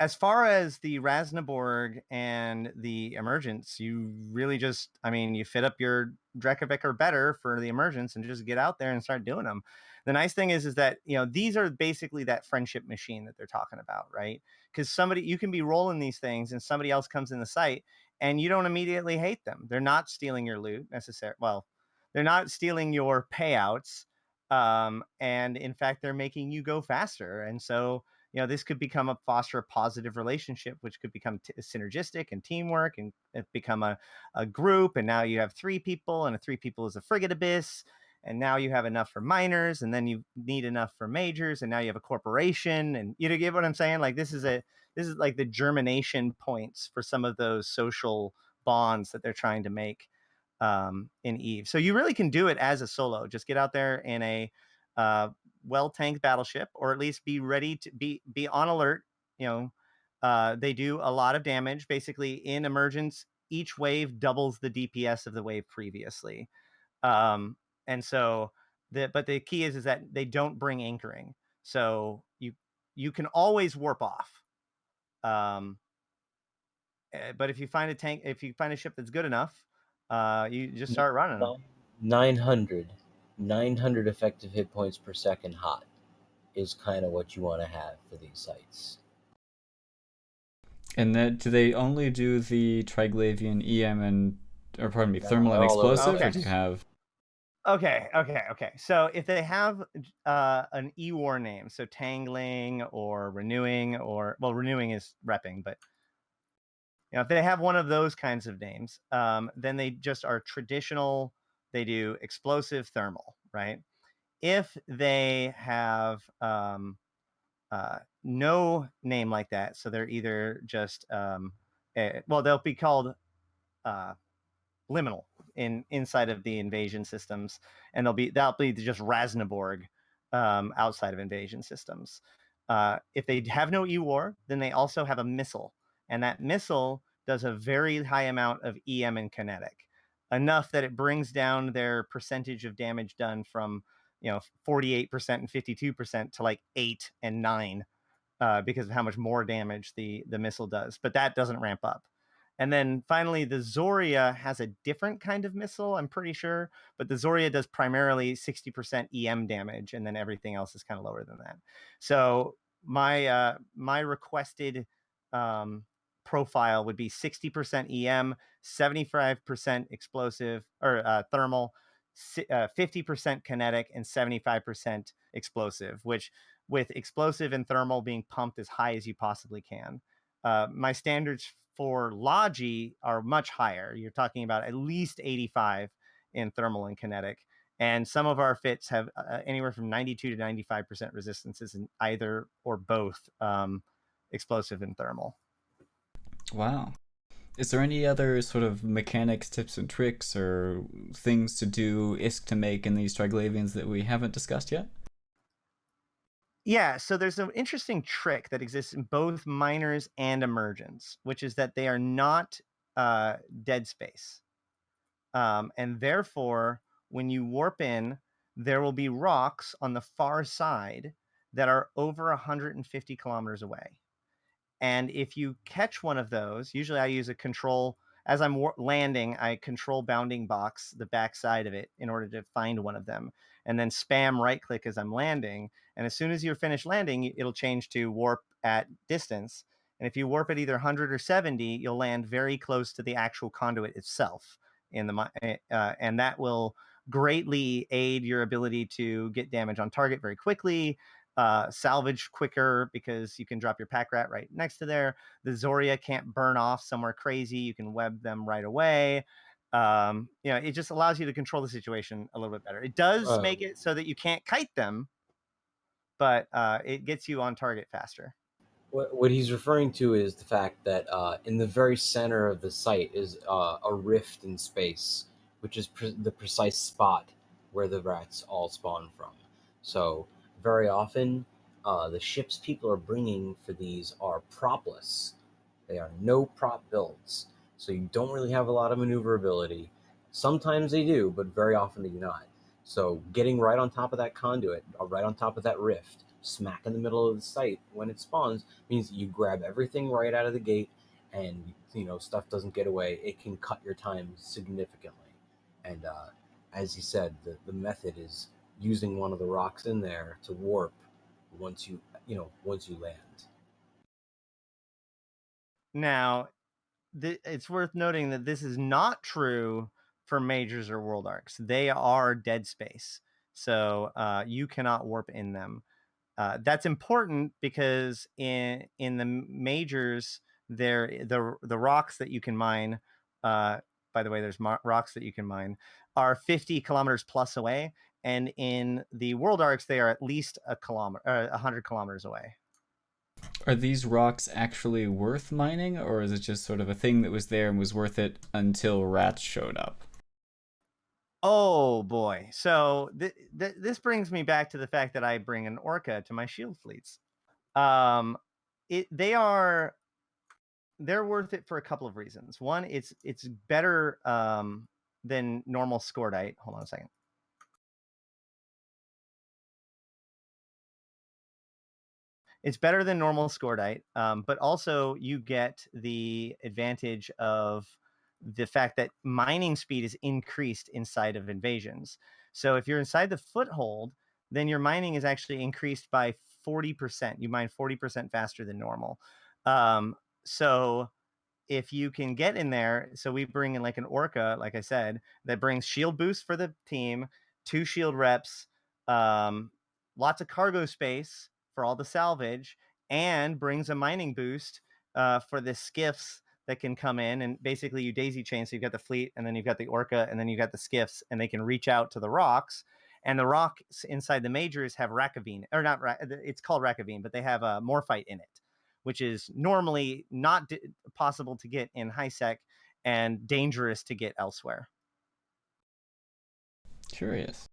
As far as the Resna Borg and the Emergence, you really just, you fit up your Drekavik or better for the Emergence and just get out there and start doing them. The nice thing is that, these are basically that friendship machine that they're talking about, right? Because you can be rolling these things and somebody else comes in the site and you don't immediately hate them. They're not stealing your loot necessarily. Well, they're not stealing your payouts. And in fact, they're making you go faster. And so, this could foster a positive relationship, which could become synergistic and teamwork, and it become a group. And now you have 3 people, and 3 people is a frigate abyss. And now you have enough for miners, and then you need enough for majors, and now you have a corporation. And you get what I'm saying? Like this is like the germination points for some of those social bonds that they're trying to make in Eve. So you really can do it as a solo. Just get out there in a well-tanked battleship, or at least be ready to be on alert. They do a lot of damage. Basically, in Emergence, each wave doubles the DPS of the wave previously. And so but the key is that they don't bring anchoring. So you can always warp off. But if you find a ship that's good enough, you just start running them. 900 effective hit points per second hot is kind of what you want to have for these sites. And then, do they only do the Triglavian EM thermal and explosive, or do you have? Okay. So if they have an E-War name, so Tangling or Renewing, Renewing is repping, but if they have one of those kinds of names, then they just are traditional. They do explosive thermal, right? If they have no name like that, so they're either just they'll be called liminal inside of the invasion systems, and that'll be just Resna Borg outside of invasion systems. If they have no E-War, then they also have a missile, and that missile does a very high amount of EM and kinetic, enough that it brings down their percentage of damage done from 48% and 52% to like 8 and 9 because of how much more damage the missile does. But that doesn't ramp up. And then finally, the Zoria has a different kind of missile, I'm pretty sure, but the Zoria does primarily 60% EM damage, and then everything else is kind of lower than that. So my requested profile would be 60% EM, 75% explosive or thermal, 50% kinetic, and 75% explosive, which with explosive and thermal being pumped as high as you possibly can. My standards for Logi are much higher. You're talking about at least 85 in thermal and kinetic. And some of our fits have anywhere from 92 to 95% resistances in either or both explosive and thermal. Wow. Is there any other sort of mechanics, tips, and tricks, or things to do, ISK to make in these Triglavians that we haven't discussed yet? Yeah, so there's an interesting trick that exists in both miners and emergence, which is that they are not dead space. And therefore, when you warp in, there will be rocks on the far side that are over 150 kilometers away. And if you catch one of those, usually I use a control, as I'm landing, I control bounding box the back side of it in order to find one of them, and then spam right click as I'm landing. And as soon as you're finished landing, it'll change to warp at distance. And if you warp at either 100 or 70, you'll land very close to the actual conduit itself and that will greatly aid your ability to get damage on target very quickly. Salvage quicker because you can drop your pack rat right next to there. The Zoria can't burn off somewhere crazy. You can web them right away. It just allows you to control the situation a little bit better. It does make it so that you can't kite them, but it gets you on target faster. What he's referring to is the fact that in the very center of the site is a rift in space, which is the precise spot where the rats all spawn from. So very often, the ships people are bringing for these are propless. They are no prop builds, so you don't really have a lot of maneuverability. Sometimes they do, but very often they do not. So getting right on top of that conduit, or right on top of that rift, smack in the middle of the site when it spawns, means that you grab everything right out of the gate, and stuff doesn't get away. It can cut your time significantly. And as he said, the method is using one of the rocks in there to warp once you land. Now, it's worth noting that this is not true for majors or world arcs. They are dead space, so you cannot warp in them. That's important because in the majors, the rocks that you can mine. By the way, there's rocks that you can mine are 50 kilometers plus away, and in the world arcs, they are at least 100 kilometers away. Are these rocks actually worth mining, or is it just sort of a thing that was there and was worth it until rats showed up? Oh boy. So this brings me back to the fact that I bring an orca to my shield fleets. They're worth it for a couple of reasons. One, it's better than normal scordite. Hold on a second. It's better than normal scordite, but also you get the advantage of the fact that mining speed is increased inside of invasions. So if you're inside the foothold, then your mining is actually increased by 40%. You mine 40% faster than normal. So if you can get in there, so we bring in like an orca, like I said, that brings shield boost for the team, 2 shield reps, lots of cargo space for all the salvage, and brings a mining boost for the skiffs that can come in. And basically you daisy chain. So you've got the fleet, and then you've got the orca, and then you've got the skiffs, and they can reach out to the rocks. And the rocks inside the majors have Rakavine, or not, it's called Rakavine, but they have a Morphite in it, which is normally not possible to get in high sec and dangerous to get elsewhere. Curious.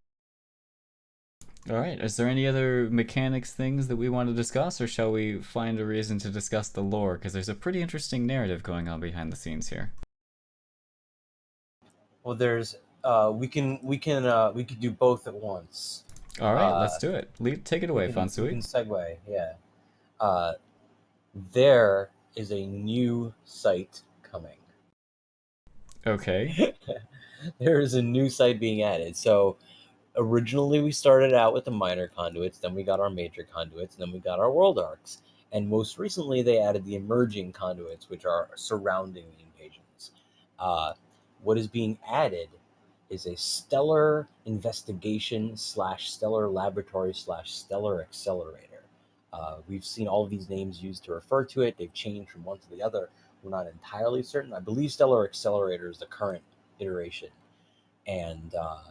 All right. Is there any other mechanics things that we want to discuss, or shall we find a reason to discuss the lore? Because there's a pretty interesting narrative going on behind the scenes here. Well, there's we could do both at once. All right, let's do it. Take it away, Fonsui. We can segue. Yeah. There is a new site coming. Okay. There is a new site being added. So originally we started out with the minor conduits, then we got our major conduits, and then we got our world arcs. And most recently they added the emerging conduits, which are surrounding the invasions. What is being added is a stellar investigation / stellar laboratory / stellar accelerator. We've seen all of these names used to refer to it. They've changed from one to the other. We're not entirely certain. I believe stellar accelerator is the current iteration. And I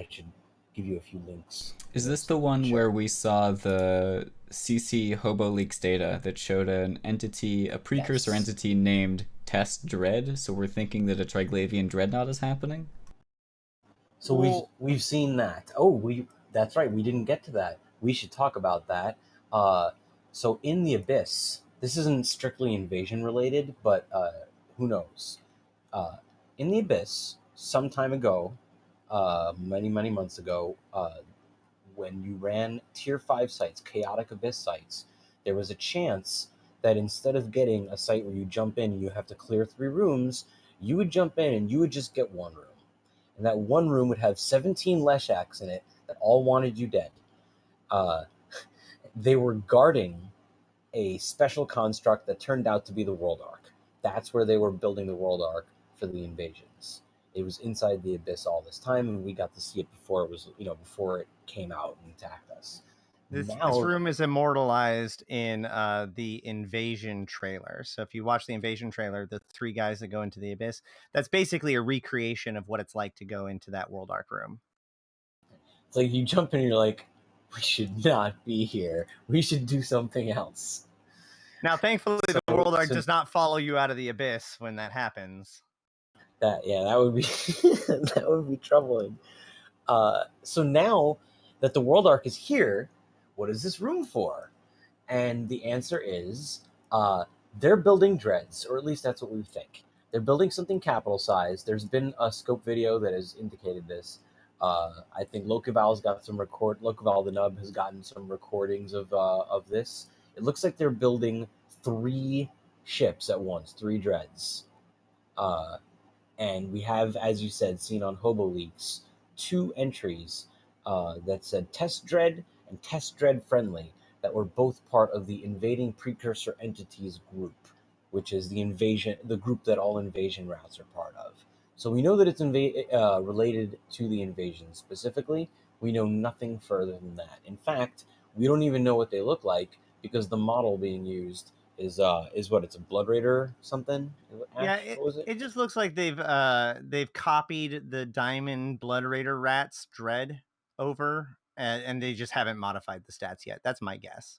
should give you a few links. Is this the one where we saw the CC Hobo Leaks data that showed an entity, a precursor entity named Test Dread? So we're thinking that a Triglavian dreadnought is happening? So we've seen that. That's right. We didn't get to that. We should talk about that. So in the Abyss, this isn't strictly invasion related, but who knows? In the Abyss, some time ago, many months ago, when you ran tier 5 sites, chaotic Abyss sites, there was a chance that instead of getting a site where you jump in and you have to clear 3 rooms, you would jump in and you would just get 1 room. And that 1 room would have 17 Leshaks in it that all wanted you dead. They were guarding a special construct that turned out to be the World Arc. That's where they were building the World Arc for the invasions. It was inside the Abyss all this time, and we got to see it before it was, before it came out and attacked us. This room is immortalized in the Invasion trailer. So if you watch the Invasion trailer, the 3 guys that go into the Abyss, that's basically a recreation of what it's like to go into that World Arc room. It's like you jump in and you're like, we should not be here. We should do something else. Now, thankfully, the World Ark does not follow you out of the abyss when that happens. That would be that would be troubling. So now that the World Ark is here, what is this room for? And the answer is they're building dreads, or at least that's what we think. They're building something capital size. There's been a scope video that has indicated this. I think Locaval's got some Locaval the Nub has gotten some recordings of this. It looks like they're building 3 ships at once, 3 dreads. And we have, as you said, seen on Hobo Leaks, 2 entries that said Test Dread and Test Dread Friendly that were both part of the Invading Precursor Entities group, which is the group that all invasion routes are part of. So we know that it's related to the invasion specifically. We know nothing further than that. In fact, we don't even know what they look like because the model being used is what, it's a Blood Raider something? Yeah, it just looks like they've copied the Diamond Blood Raider Rat's Dread over, and they just haven't modified the stats yet. That's my guess.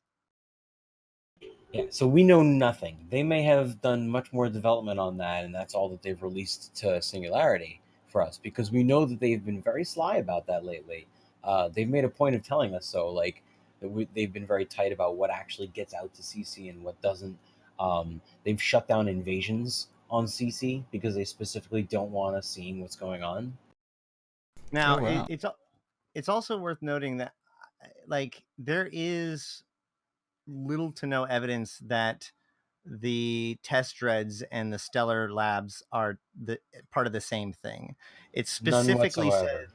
Yeah, so we know nothing. They may have done much more development on that, and that's all that they've released to Singularity for us, because we know that they've been very sly about that lately. They've made a point of telling us so, like they've been very tight about what actually gets out to CC and what doesn't. They've shut down invasions on CC because they specifically don't want us seeing what's going on. Now, it's also worth noting that like there is little to no evidence that the test dreads and the stellar labs are the part of the same thing. It specifically says,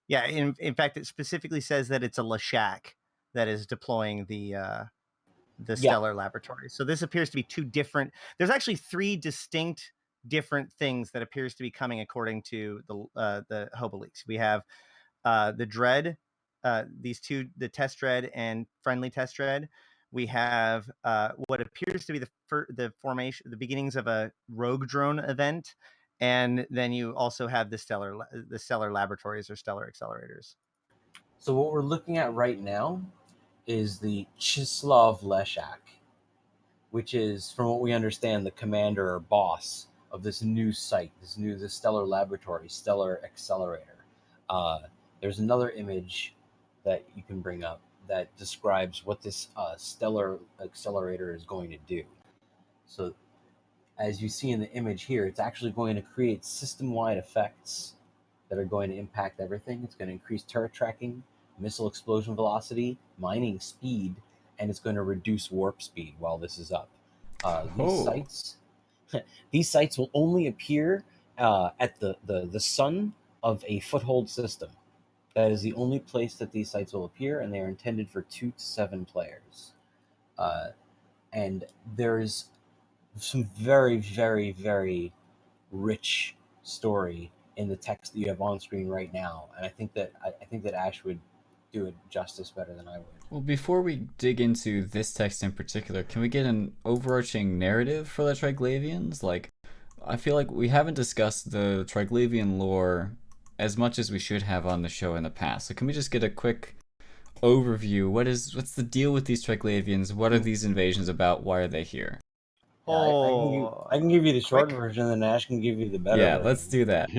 yeah, in fact, it specifically says that it's a Lashak that is deploying the stellar laboratory. So this appears to be 2 different. There's actually 3 distinct different things that appears to be coming according to the Hobo Leaks. We have the Dread, these 2, the Test Dread and Friendly Test Dread. We have what appears to be the formation, the beginnings of a rogue drone event, and then you also have the stellar laboratories or stellar accelerators. So what we're looking at right now is the Chislav Leshak, which is, from what we understand, the commander or boss of this new site, this stellar laboratory, stellar accelerator. There's another image that you can bring up that describes what this stellar accelerator is going to do. So as you see in the image here, it's actually going to create system-wide effects that are going to impact everything. It's going to increase turret tracking, missile explosion velocity, mining speed, and it's going to reduce warp speed while this is up. These sites will only appear at the sun of a foothold system. That is the only place that these sites will appear, and they are intended for 2 to 7 players. And there's some very, very, very rich story in the text that you have on screen right now, and I think that Ash would do it justice better than I would. Well, before we dig into this text in particular, can we get an overarching narrative for the Triglavians? Like, I feel like we haven't discussed the Triglavian lore as much as we should have on the show in the past. So can we just get a quick overview? What's the deal with these Triglavians? What are these invasions about? Why are they here? I can give you the short version, and then Ash can give you the better version. Let's do that.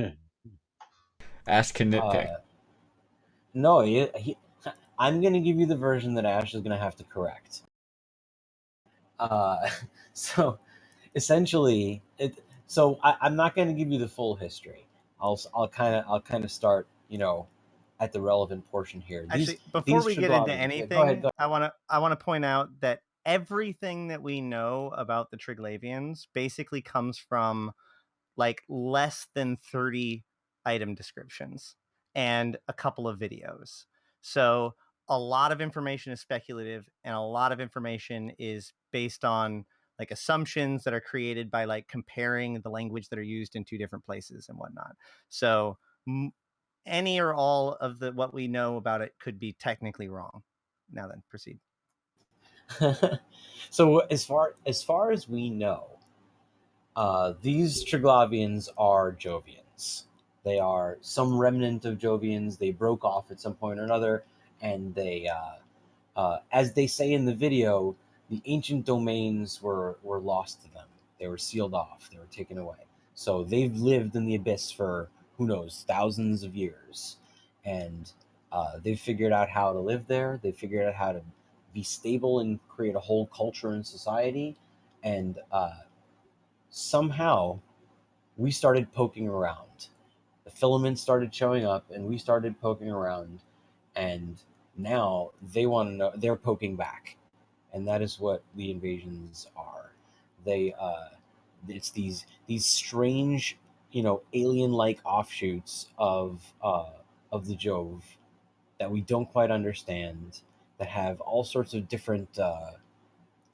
Ash can nitpick. No, I'm going to give you the version that Ash is going to have to correct. So essentially, I'm not going to give you the full history. I'll kind of start, at the relevant portion here. Before we get into anything, I want to point out that everything that we know about the Triglavians basically comes from like less than 30 item descriptions and a couple of videos. So a lot of information is speculative, and a lot of information is based on like assumptions that are created by like comparing the language that are used in 2 different places and whatnot. So any or all of what we know about it could be technically wrong. Now then, proceed. So as far as we know, these Triglavians are Jovians. They are some remnant of Jovians. They broke off at some point or another, and they, as they say in the video, the ancient domains were lost to them. They were sealed off. They were taken away. So they've lived in the abyss for, who knows, thousands of years. And they've figured out how to live there. They've figured out how to be stable and create a whole culture and society. And somehow we started poking around. The filaments started showing up, and we started poking around. And now they want to know, they're poking back. And that is what the invasions are. They it's these strange, alien-like offshoots of the Jove that we don't quite understand, that have all sorts of different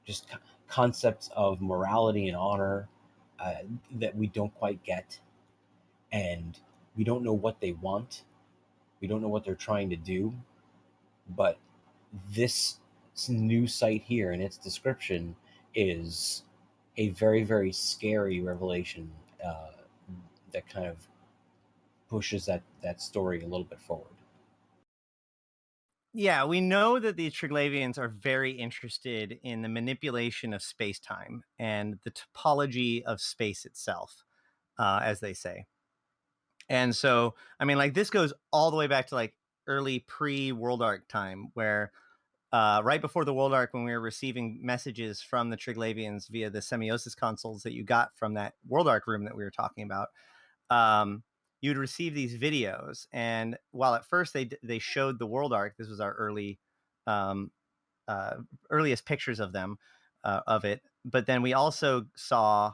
just concepts of morality and honor that we don't quite get, and we don't know what they want. We don't know what they're trying to do, but this new site here and its description is a very, very scary revelation that kind of pushes that story a little bit forward. Yeah, we know that the Triglavians are very interested in the manipulation of space-time and the topology of space itself, as they say. And so, I mean, like, this goes all the way back to like early pre-World Arc time, where right before the World Arc, when we were receiving messages from the Triglavians via the semiosis consoles that you got from that World Arc room that we were talking about, you'd receive these videos. And while at first they showed the World Arc, this was our earliest pictures of them, of it. But then we also saw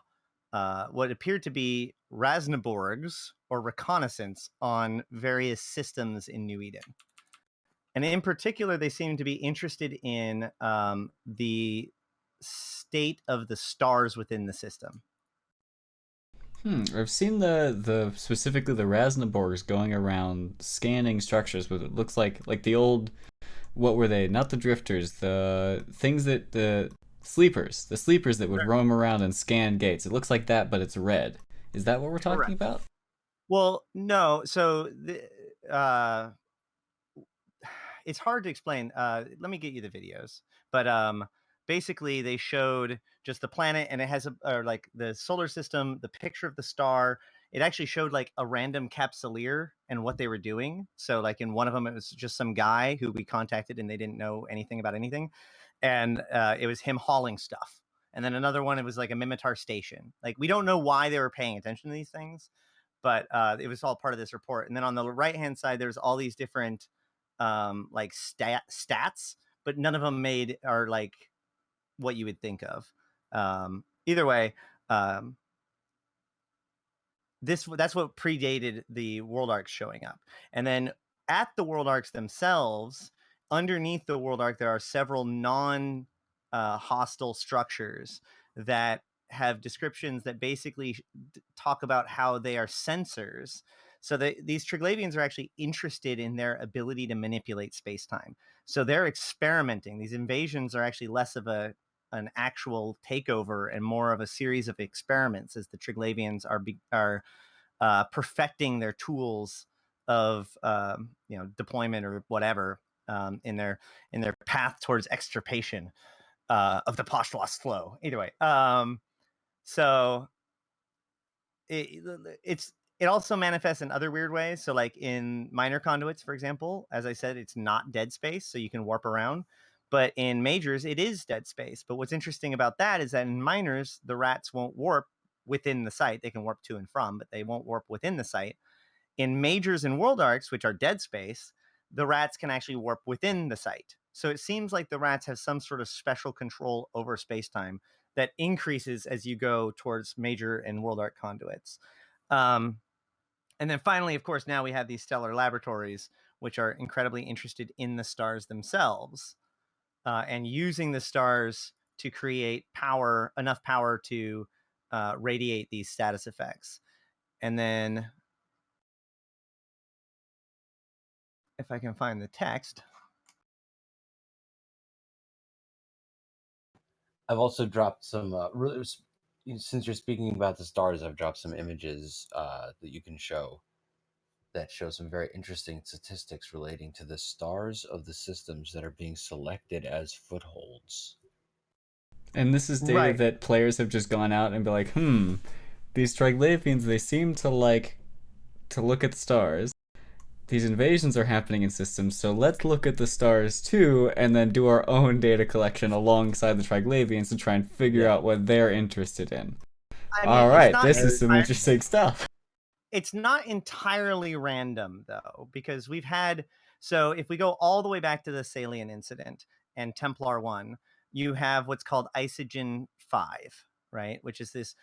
what appeared to be Resna Borgs, or reconnaissance, on various systems in New Eden. And in particular, they seem to be interested in the state of the stars within the system. I've seen the specifically the Resna Borgs going around scanning structures with, it looks like the old, what were they? Not the drifters, the things that the sleepers that would roam around and scan gates. It looks like that, but it's red. Is that what we're talking Correct. about? Well, no. So it's hard to explain. Let me get you the videos. But basically, they showed just the planet, and it has like the solar system, the picture of the star. It actually showed like a random capsuleer and what they were doing. So like in one of them, it was just some guy who we contacted, and they didn't know anything about anything. And it was him hauling stuff. And then another one, it was like a Mimitar station. Like, we don't know why they were paying attention to these things, but it was all part of this report. And then on the right-hand side, there's all these different like stats, but none of them are like what you would think of. Either way, that's what predated the World Arcs showing up. And then at the World Arcs themselves, underneath the World Arc, there are several non hostile structures that have descriptions that basically talk about how they are sensors. So these Triglavians are actually interested in their ability to manipulate space-time. So they're experimenting. These invasions are actually less of an actual takeover and more of a series of experiments, as the Triglavians are perfecting their tools of deployment or whatever, in their path towards extirpation of the postulus flow. Either way, so it also manifests in other weird ways. So like in minor conduits, for example, as I said, it's not dead space, so you can warp around. But in majors, it is dead space. But what's interesting about that is that in minors, the rats won't warp within the site. They can warp to and from, but they won't warp within the site. In majors and world arcs, which are dead space, the rats can actually warp within the site. So it seems like the rats have some sort of special control over space-time that increases as you go towards major and world arc conduits. And then finally, of course, now we have these stellar laboratories, which are incredibly interested in the stars themselves, and using the stars to create power, enough power to radiate these status effects. And then, if I can find the text. I've also dropped some, since you're speaking about the stars, I've dropped some images that you can show that show some very interesting statistics relating to the stars of the systems that are being selected as footholds. And this is data that players have just gone out and be like, these Triglavians, they seem to like to look at the stars. These invasions are happening in systems, so let's look at the stars too, and then do our own data collection alongside the Triglavians to try and figure out what they're interested in. All right, this is some interesting stuff. It's not entirely random, though, because we've had... So if we go all the way back to the Salian incident and Templar 1, you have what's called Isogen 5, right? Which is this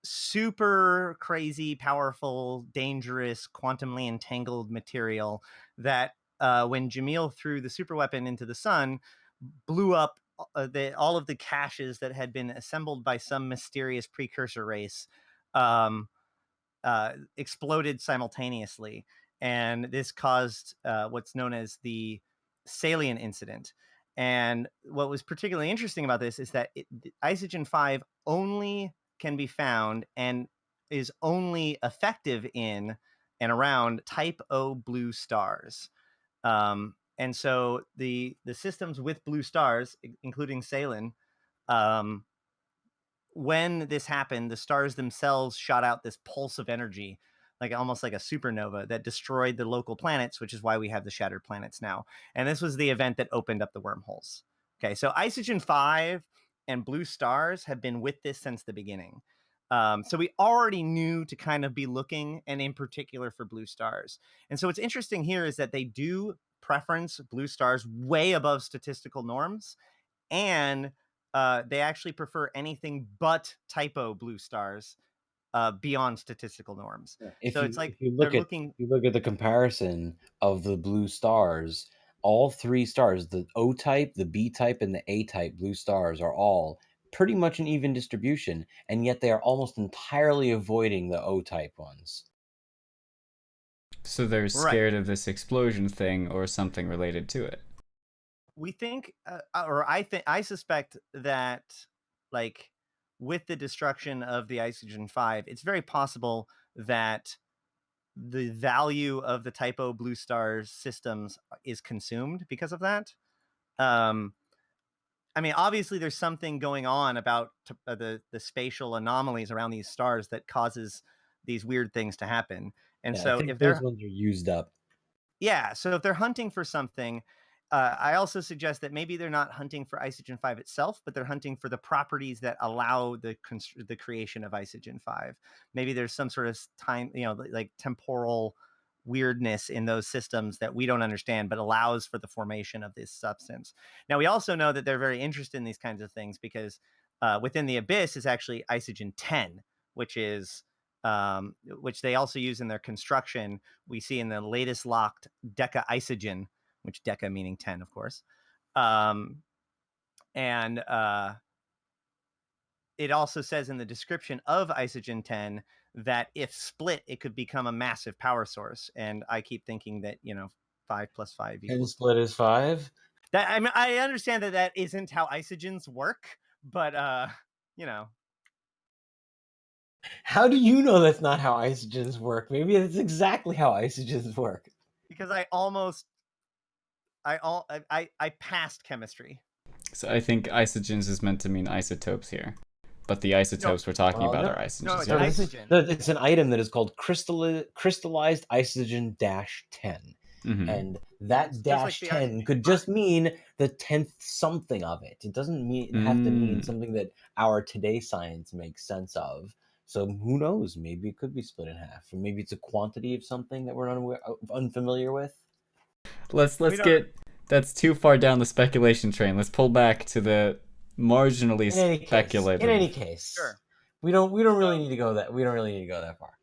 super crazy, powerful, dangerous, quantumly entangled material that when Jamil threw the super weapon into the sun, blew up all of the caches that had been assembled by some mysterious precursor race, exploded simultaneously. And this caused what's known as the Salian incident. And what was particularly interesting about this is that Isogen 5 only can be found and is only effective in and around type O blue stars. And so the systems with blue stars, including Salian, when this happened, the stars themselves shot out this pulse of energy, like almost like a supernova, that destroyed the local planets, which is why we have the shattered planets now. And this was the event that opened up the wormholes. Okay, so Isogen 5 and blue stars have been with this since the beginning. So we already knew to kind of be looking, and in particular for blue stars. And so what's interesting here is that they do preference blue stars way above statistical norms, and they actually prefer anything but typo blue stars beyond statistical norms. So it's like if you look at the comparison of the blue stars, all three stars, the O type, the B type, and the A type blue stars, are all pretty much an even distribution, and yet they are almost entirely avoiding the O type ones. So they're scared of this explosion thing or something related to it. We think, I suspect that, like, with the destruction of the Isogen 5, it's very possible that the value of the typo blue stars systems is consumed because of that. I mean, obviously there's something going on about the spatial anomalies around these stars that causes these weird things to happen. And so if those ones are used up. Yeah, so if they're hunting for something, I also suggest that maybe they're not hunting for Isogen 5 itself, but they're hunting for the properties that allow the creation of Isogen 5. Maybe there's some sort of time, like temporal weirdness in those systems that we don't understand, but allows for the formation of this substance. Now, we also know that they're very interested in these kinds of things because within the Abyss is actually Isogen 10, which they also use in their construction. We see in the latest locked Deca Isogen, which Deca meaning 10, of course. It also says in the description of Isogen 10 that if split, it could become a massive power source. And I keep thinking that, 5 + 5 equals... 10 split is 5? That, I mean, I understand that isn't how isogens work, but, How do you know that's not how isogens work? Maybe that's exactly how isogens work. Because I passed chemistry. So I think isogens is meant to mean isotopes here. But the isotopes we're talking about are isogens. No, it's isogen. It's an item that is called crystallized isogen -10. Mm-hmm. And that -10 could just mean the 10th something of it. It doesn't have to mean something that our today science makes sense of. So who knows? Maybe it could be split in half. Or maybe it's a quantity of something that we're unfamiliar with. Let's get... That's too far down the speculation train. Let's pull back to the marginally speculative. In any case, sure. We don't really need to go that. We don't really need to go that far.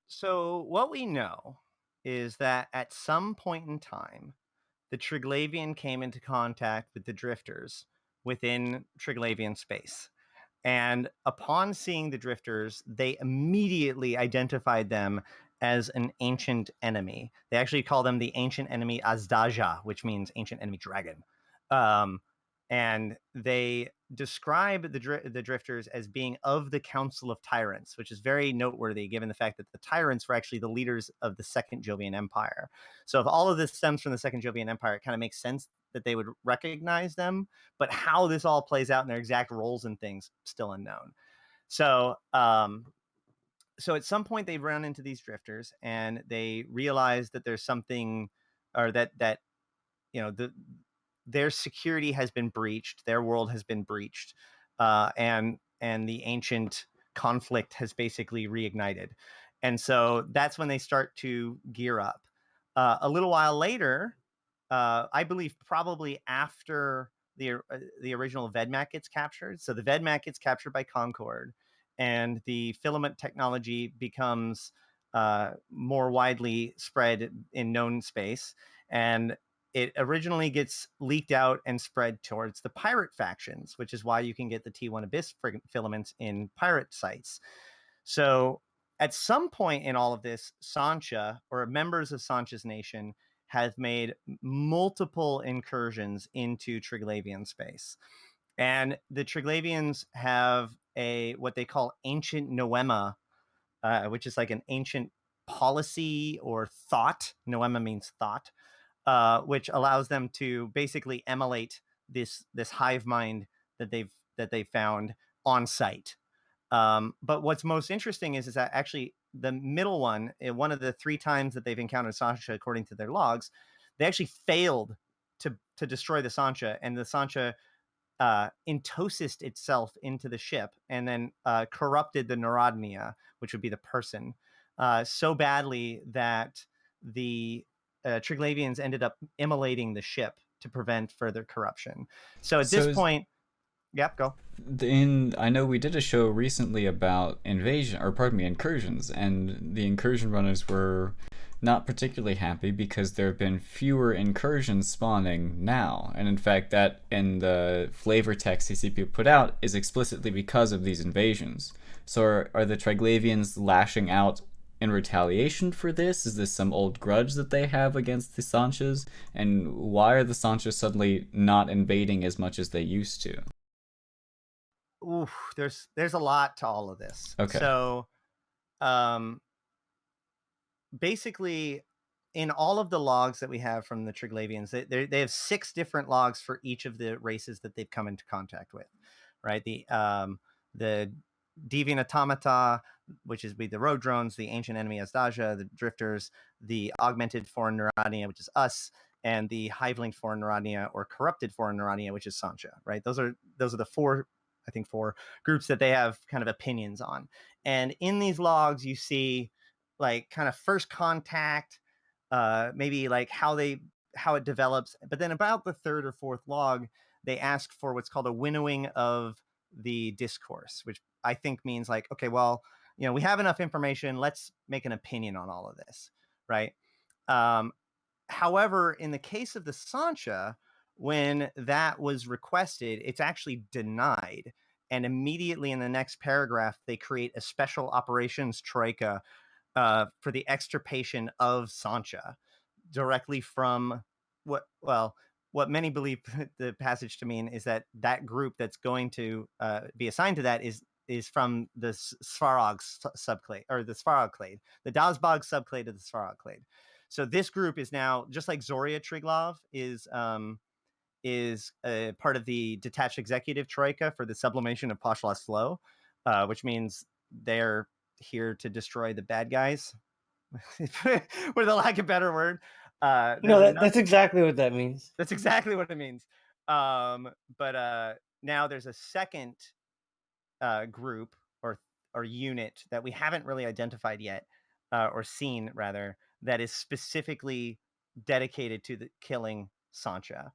So what we know is that at some point in time, the Triglavian came into contact with the drifters within Triglavian space. And upon seeing the drifters, they immediately identified them as an ancient enemy. They actually call them the ancient enemy Azdaja, which means ancient enemy dragon. and they describe the drifters as being of the Council of Tyrants, which is very noteworthy given the fact that the tyrants were actually the leaders of the Second Jovian Empire. So if all of this stems from the Second Jovian Empire, it kind of makes sense that they would recognize them, but how this all plays out in their exact roles and things, still unknown. So so at some point they run into these drifters and they realize that there's something, or that you know, their security has been breached, their world has been breached, and the ancient conflict has basically reignited. And so that's when they start to gear up. A little while later, I believe probably after the original Vedmak gets captured. So the Vedmak gets captured by Concord, and the filament technology becomes more widely spread in known space. And it originally gets leaked out and spread towards the pirate factions, which is why you can get the T1 Abyss filaments in pirate sites. So at some point in all of this, Sancha, or members of Sancha's nation, have made multiple incursions into Triglavian space. And the Triglavians have what they call ancient noema, which is like an ancient policy or thought. Noema means thought, which allows them to basically emulate this hive mind that they've found on site. But what's most interesting is that actually the middle one of the 3 times that they've encountered Sancha, according to their logs, they actually failed to destroy the Sancha, and the Sancha intosist itself into the ship and then corrupted the Narodnia, which would be the person, so badly that the Triglavians ended up immolating the ship to prevent further corruption. So at this point, yep, go. I know we did a show recently about incursions, and the incursion runners were not particularly happy because there have been fewer incursions spawning now. And in fact, that in the flavor text CCP put out is explicitly because of these invasions. So are the Triglavians lashing out in retaliation for this? Is this some old grudge that they have against the Sanchas? And why are the Sanchas suddenly not invading as much as they used to? Oof, there's a lot to all of this. Okay. So, basically, in all of the logs that we have from the Triglavians, they have 6 different logs for each of the races that they've come into contact with, right? The Deviant Automata, which is the road drones, the ancient enemy Asdaja, the drifters, the augmented foreign Narodnia, which is us, and the hive-linked foreign Narodnia or corrupted foreign Narodnia, which is Sancha, right? Those are the 4 groups that they have kind of opinions on. And in these logs, you see like kind of first contact, maybe like how it develops. But then about the 3rd or 4th log, they ask for what's called a winnowing of the discourse, which I think means like, okay, well, you know, we have enough information. Let's make an opinion on all of this, right? However, in the case of the Sancha, when that was requested, it's actually denied. And immediately in the next paragraph, they create a special operations troika for the extirpation of Sancha, directly from what many believe the passage to mean is that group that's going to be assigned to that is from the Svarog subclade, or the Svarog clade, the Dazbog subclade of the Svarog clade. So this group is now, just like Zoria Triglav is a part of the detached executive troika for the sublimation of Pashlas Flow, which means they're here to destroy the bad guys, with a lack of better word. No, that's exactly what that means. That's exactly what it means. But now there's a second group or unit that we haven't really identified yet, or seen rather, that is specifically dedicated to the killing Sancha.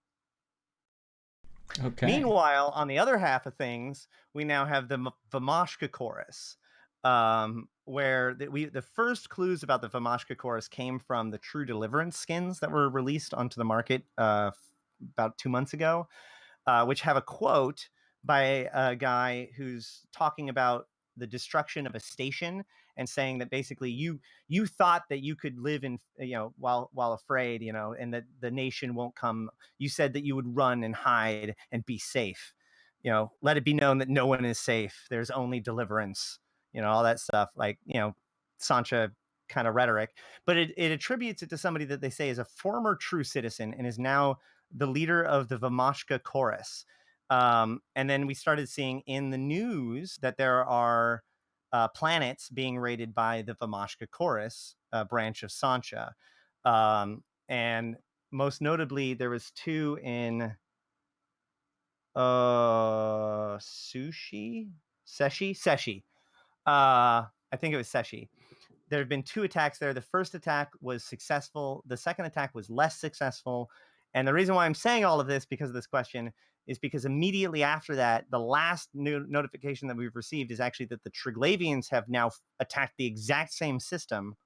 Okay. Meanwhile, on the other half of things, we now have the Vamashka chorus, where the first clues about the Vamashka chorus came from the True Deliverance skins that were released onto the market about 2 months ago, which have a quote by a guy who's talking about the destruction of a station and saying that basically you thought that you could live in, while afraid, and that the nation won't come. You said that you would run and hide and be safe. Let it be known that no one is safe. There's only deliverance. All that stuff, like, Sancha kind of rhetoric, but it attributes it to somebody that they say is a former true citizen and is now the leader of the Vamashka chorus. And then we started seeing in the news that there are planets being raided by the Vamashka chorus branch of Sancha. And most notably, there was 2 in Seshi. I think it was Seshi. There have been 2 attacks there. The first attack was successful. The second attack was less successful. And the reason why I'm saying all of this because of this question is because immediately after that, the last new notification that we've received is actually that the Triglavians have now attacked the exact same system.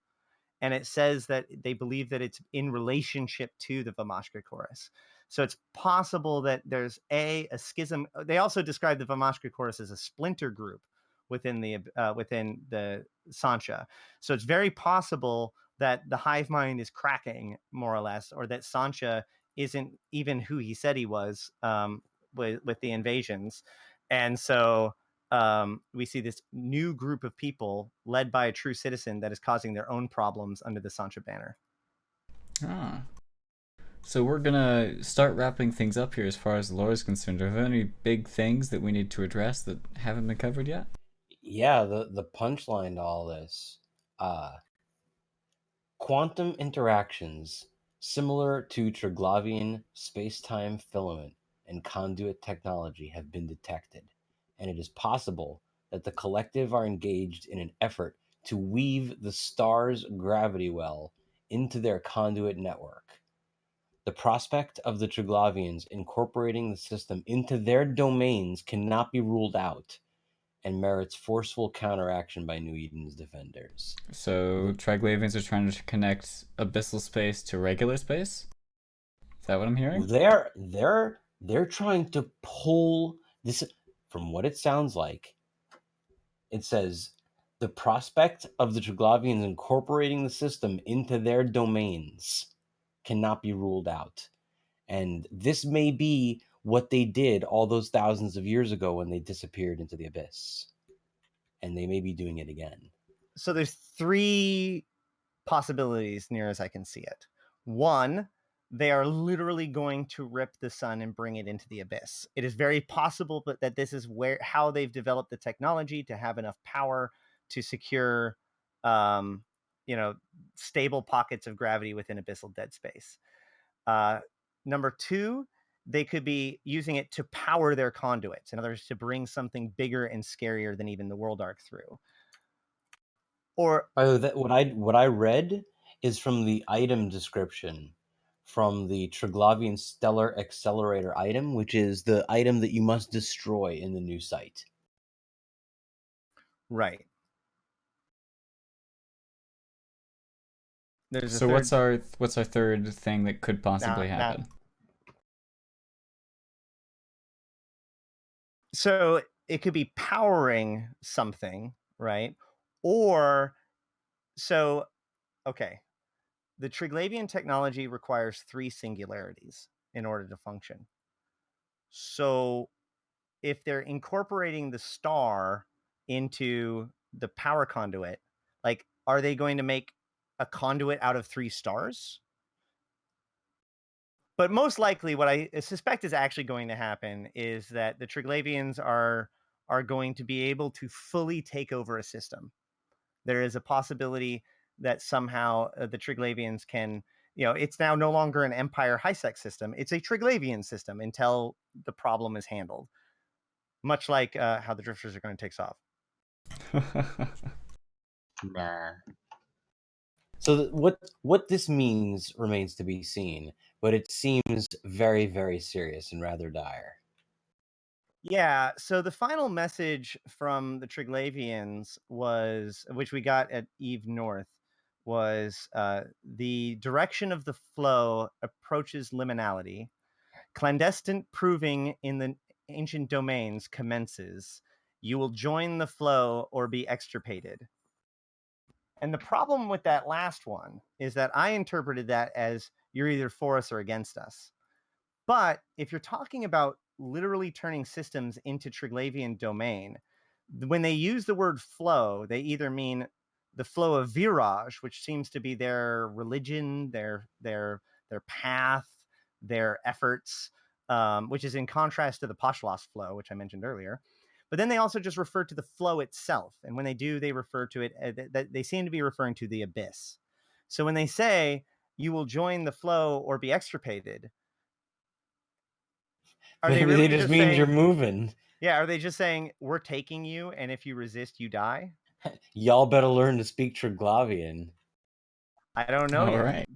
And it says that they believe that it's in relationship to the Vamashka chorus. So it's possible that there's a schism. They also describe the Vamashka chorus as a splinter group within the Sancha. So it's very possible that the hive mind is cracking, more or less, or that Sancha isn't even who he said he was with the invasions. And so we see this new group of people led by a true citizen that is causing their own problems under the Sancha banner. So we're gonna start wrapping things up here as far as the lore is concerned. Are there any big things that we need to address that haven't been covered yet? Yeah, the punchline to all this. Quantum interactions similar to Triglavian space-time filament and conduit technology have been detected, and it is possible that the collective are engaged in an effort to weave the star's gravity well into their conduit network. The prospect of the Triglavians incorporating the system into their domains cannot be ruled out, and merits forceful counteraction by New Eden's defenders. So Triglavians are trying to connect abyssal space to regular space? Is that what I'm hearing? They're trying to pull this, from what it sounds like. It says the prospect of the Triglavians incorporating the system into their domains cannot be ruled out. And this may be what they did all those thousands of years ago when they disappeared into the abyss. And they may be doing it again. So there's 3 possibilities near as I can see it. 1, they are literally going to rip the sun and bring it into the abyss. It is very possible, but that this is how they've developed the technology to have enough power to secure, stable pockets of gravity within abyssal dead space. Number 2, they could be using it to power their conduits. In other words, to bring something bigger and scarier than even the World Arc through. Or what I read is from the item description from the Triglavian Stellar Accelerator item, which is the item that you must destroy in the new site. Right. So what's our third thing that could possibly happen? So it could be powering something, right? Or okay. The Triglavian technology requires 3 singularities in order to function. So if they're incorporating the star into the power conduit, like, are they going to make a conduit out of 3 stars? But most likely what I suspect is actually going to happen is that the Triglavians are going to be able to fully take over a system. There is a possibility that somehow the Triglavians can, it's now no longer an Empire high-sec system. It's a Triglavian system until the problem is handled. Much like how the Drifters are going to take off. Nah. So what this means remains to be seen, but it seems very, very serious and rather dire. Yeah, so the final message from the Triglavians was, which we got at Eve North, was the direction of the flow approaches liminality. Clandestine proving in the ancient domains commences. you will join the flow or be extirpated. And the problem with that last one is that I interpreted that as you're either for us or against us. But if you're talking about literally turning systems into Triglavian domain, when they use the word flow, they either mean the flow of virage, which seems to be their religion, their path, their efforts, which is in contrast to the Pashlas flow, which I mentioned earlier. But then they also just refer to the flow itself. And when they do, they refer to it, they seem to be referring to the abyss. So when they say you will join the flow or be extirpated, Maybe they just mean saying, you're moving. Yeah, are they just saying we're taking you, and if you resist, you die? Y'all better learn to speak Triglavian. I don't know All yet, right.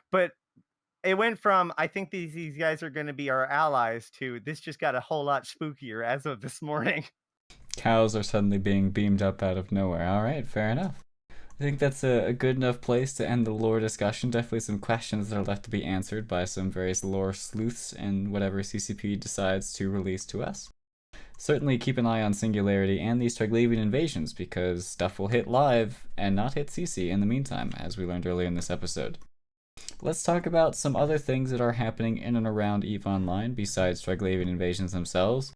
but it went from I think these guys are going to be our allies to this just got a whole lot spookier as of this morning. Cows are suddenly being beamed up out of nowhere. All right, fair enough. I think that's a good enough place to end the lore discussion. Definitely some questions that are left to be answered by some various lore sleuths and whatever CCP decides to release to us. Certainly keep an eye on Singularity and these Triglavian invasions, because stuff will hit live and not hit CC in the meantime, as we learned earlier in this episode. Let's talk about some other things that are happening in and around EVE Online besides Triglavian invasions themselves.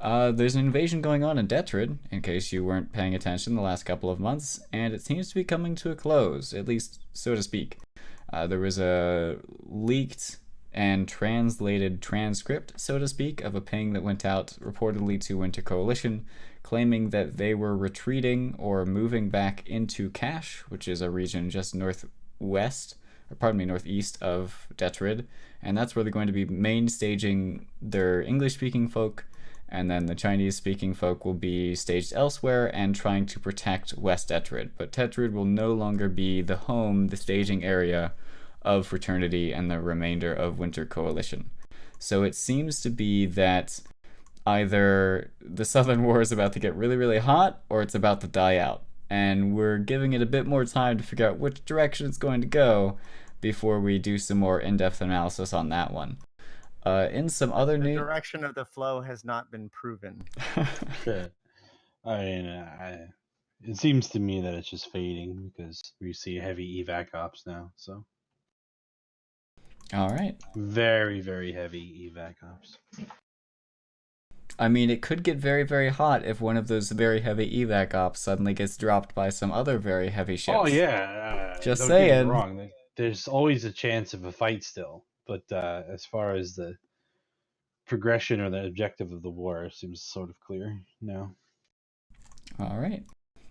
There's an invasion going on in Detrid, in case you weren't paying attention the last couple of months, and it seems to be coming to a close, at least so to speak. There was a leaked and translated transcript, so to speak, of a ping that went out reportedly to Winter Coalition, claiming that they were retreating or moving back into Cache, which is a region just northeast of Detrid, and that's where they're going to be main staging their English-speaking folk, and then the Chinese-speaking folk will be staged elsewhere and trying to protect West Detrid. But Detrid will no longer be the staging area of Fraternity and the remainder of Winter Coalition. So it seems to be that either the Southern War is about to get really, really hot, or it's about to die out. And we're giving it a bit more time to figure out which direction it's going to go before we do some more in-depth analysis on that one. In some other news, the direction of the flow has not been proven. I mean, it seems to me that it's just fading because we see heavy evac ops now. So, all right, very, very heavy evac ops. I mean, it could get very, very hot if one of those very heavy evac ops suddenly gets dropped by some other very heavy ships. Oh yeah, just don't saying. Get me wrong. There's always a chance of a fight still, but as far as the progression or the objective of the war seems sort of clear now. All right.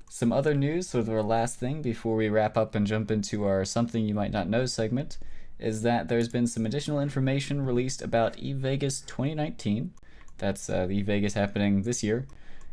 Some other news, sort of our last thing before we wrap up and jump into our Something You Might Not Know segment, is that there's been some additional information released about EVegas 2019. That's the EVegas happening this year.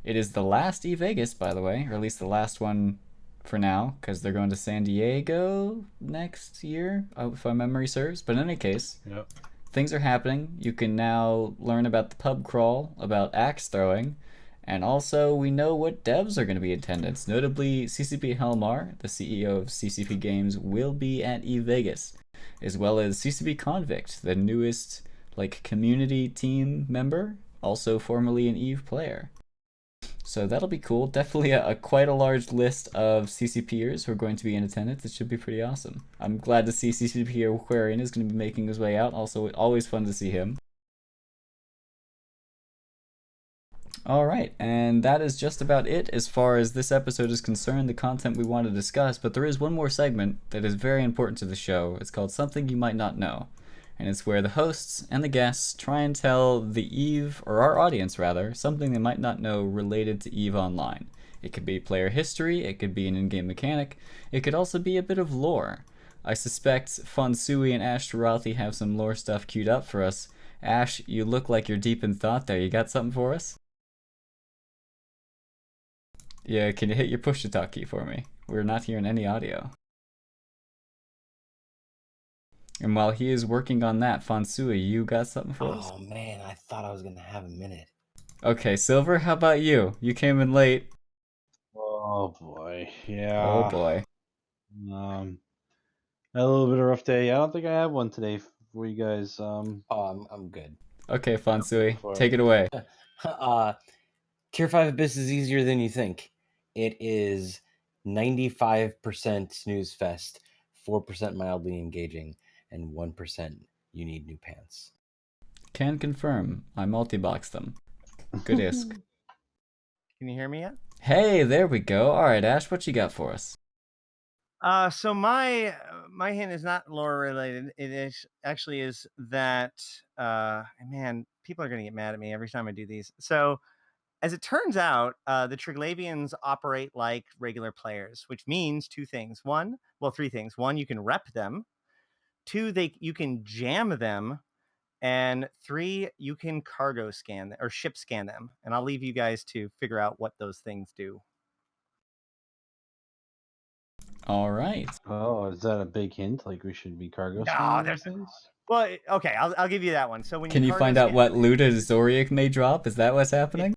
It is the last EVegas, by the way, or at least the last one for now, because they're going to San Diego next year, if my memory serves. But in any case, yep. Things are happening. You can now learn about the pub crawl, about axe throwing, and also we know what devs are going to be in attendance. Notably, CCP Helmar, the CEO of CCP Games, will be at EVegas, as well as CCP Convict, the newest community team member, also formerly an EVE player. So that'll be cool. Definitely quite a large list of CCPers who are going to be in attendance. It should be pretty awesome. I'm glad to see CCP Aquarian is going to be making his way out. Also, always fun to see him. All right, and that is just about it as far as this episode is concerned, the content we want to discuss. But there is one more segment that is very important to the show. It's called Something You Might Not Know. And it's where the hosts and the guests try and tell the EVE, or our audience rather, something they might not know related to EVE Online. It could be player history, it could be an in-game mechanic, it could also be a bit of lore. I suspect Fonsui and Ashterothi have some lore stuff queued up for us. Ash, you look like you're deep in thought there. You got something for us? Yeah, can you hit your push-to-talk key for me? We're not hearing any audio. And while he is working on that, Fonsui, you got something for us? Oh man, I thought I was gonna have a minute. Okay, Silver, how about you? You came in late. Oh boy, yeah. Oh boy. Had a little bit of a rough day. I don't think I have one today for you guys. Oh, I'm good. Okay, Fonsui, take it away. Tier 5 Abyss is easier than you think. It is 95% snooze fest, 4% mildly engaging, and 1% you need new pants. Can confirm. I multi-boxed them. Good isk. Can you hear me yet? Hey, there we go. All right, Ash, what you got for us? So my hint is not lore related. It is actually is that man, people are gonna get mad at me every time I do these. So as it turns out, the Triglavians operate like regular players, which means three things. One, you can rep them. Two, you can jam them. And three, you can cargo scan or ship scan them. And I'll leave you guys to figure out what those things do. All right. Oh, is that a big hint? Like we should be cargo scanning those things? Well, okay, I'll give you that one. So when Can you find out what loot a Zoriak may drop? Is that what's happening?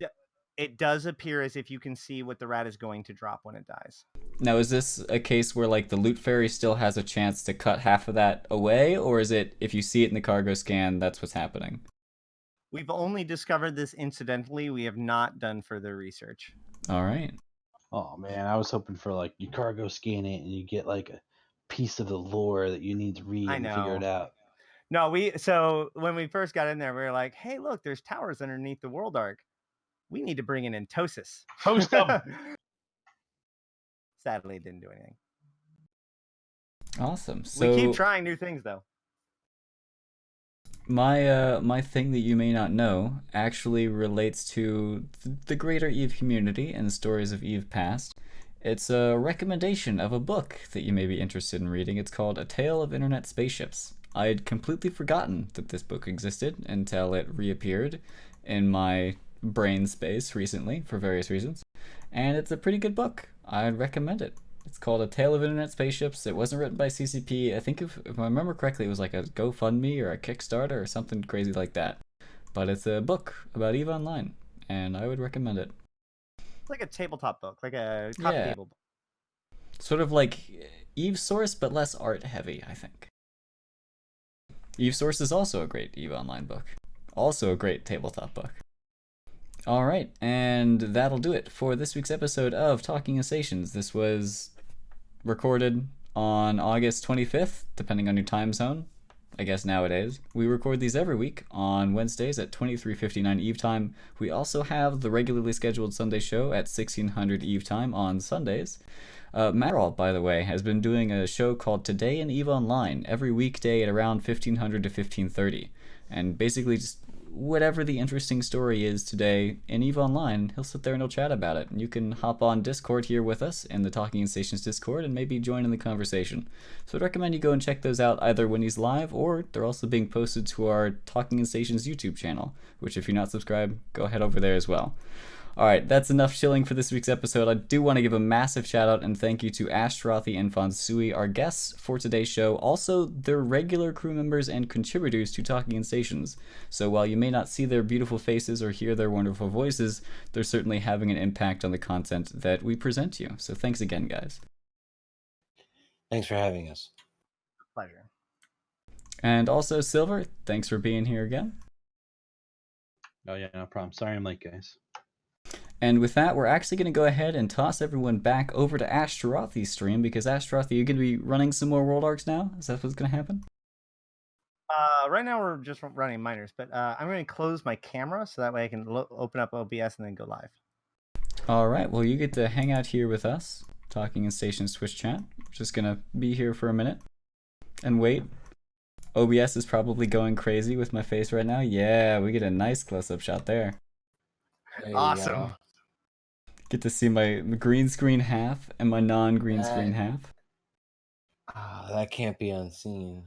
It does appear as if you can see what the rat is going to drop when it dies. Now, is this a case where like the loot fairy still has a chance to cut half of that away, or is it if you see it in the cargo scan, that's what's happening? We've only discovered this incidentally. We have not done further research. All right. Oh man, I was hoping for like you cargo scan it and you get like a piece of the lore that you need to read and figure it out. No, so when we first got in there, we were like, hey, look, there's towers underneath the World Arc. We need to bring in Entosis. Post them. Sadly, it didn't do anything. Awesome. So we keep trying new things, though. My thing that you may not know actually relates to the greater EVE community and the stories of EVE past. It's a recommendation of a book that you may be interested in reading. It's called A Tale of Internet Spaceships. I had completely forgotten that this book existed until it reappeared in my brain space recently for various reasons. And it's a pretty good book. I'd recommend it. It's called A Tale of Internet Spaceships. It wasn't written by CCP. I think if I remember correctly, it was like a GoFundMe or a Kickstarter or something crazy like that. But it's a book about EVE Online, and I would recommend it. It's like a tabletop book, like a coffee table book. Sort of like EVE Source, but less art heavy, I think. EVE Source is also a great EVE Online book. Also a great tabletop book. All right, and that'll do it for this week's episode of Talking Stations. This was recorded on August 25th, depending on your time zone. I guess nowadays. We record these every week on Wednesdays at 23:59 EVE time. We also have the regularly scheduled Sunday show at 1600 EVE time on Sundays. Matt, by the way, has been doing a show called Today in EVE Online every weekday at around 1500 to 1530. And basically just whatever the interesting story is today in EVE Online, he'll sit there and he'll chat about it. And you can hop on Discord here with us in the Talking Stations Discord and maybe join in the conversation. So I'd recommend you go and check those out either when he's live or they're also being posted to our Talking Stations YouTube channel, which if you're not subscribed, go head over there as well. Alright, that's enough chilling for this week's episode. I do want to give a massive shout out and thank you to Ashterothi and Fonsui, our guests for today's show, also their regular crew members and contributors to Talking Stations. So while you may not see their beautiful faces or hear their wonderful voices, they're certainly having an impact on the content that we present to you. So thanks again, guys. Thanks for having us. Pleasure. And also, Silver, thanks for being here again. Oh yeah, no problem. Sorry I'm late, guys. And with that, we're actually going to go ahead and toss everyone back over to Ashterothi's stream, because Ashterothi, you're going to be running some more World Arcs now? Is that what's going to happen? Right now we're just running minors, but I'm going to close my camera so that way I can open up OBS and then go live. All right, well, you get to hang out here with us, Talking in Stations Twitch chat. We're just going to be here for a minute and wait. OBS is probably going crazy with my face right now. Yeah, we get a nice close-up shot there. Awesome. Get to see my green screen half and my non-green screen half. That can't be unseen.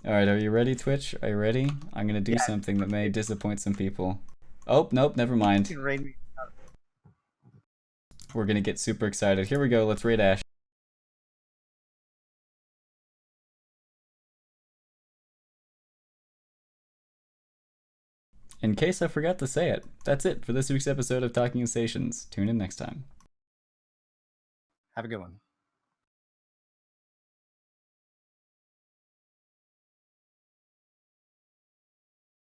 All right, are you ready, Twitch? Are you ready? I'm going to do something that may disappoint some people. Oh, nope, never mind. We're going to get super excited. Here we go, let's raid Ash. In case I forgot to say it, that's it for this week's episode of Talking Stations. Tune in next time. Have a good one.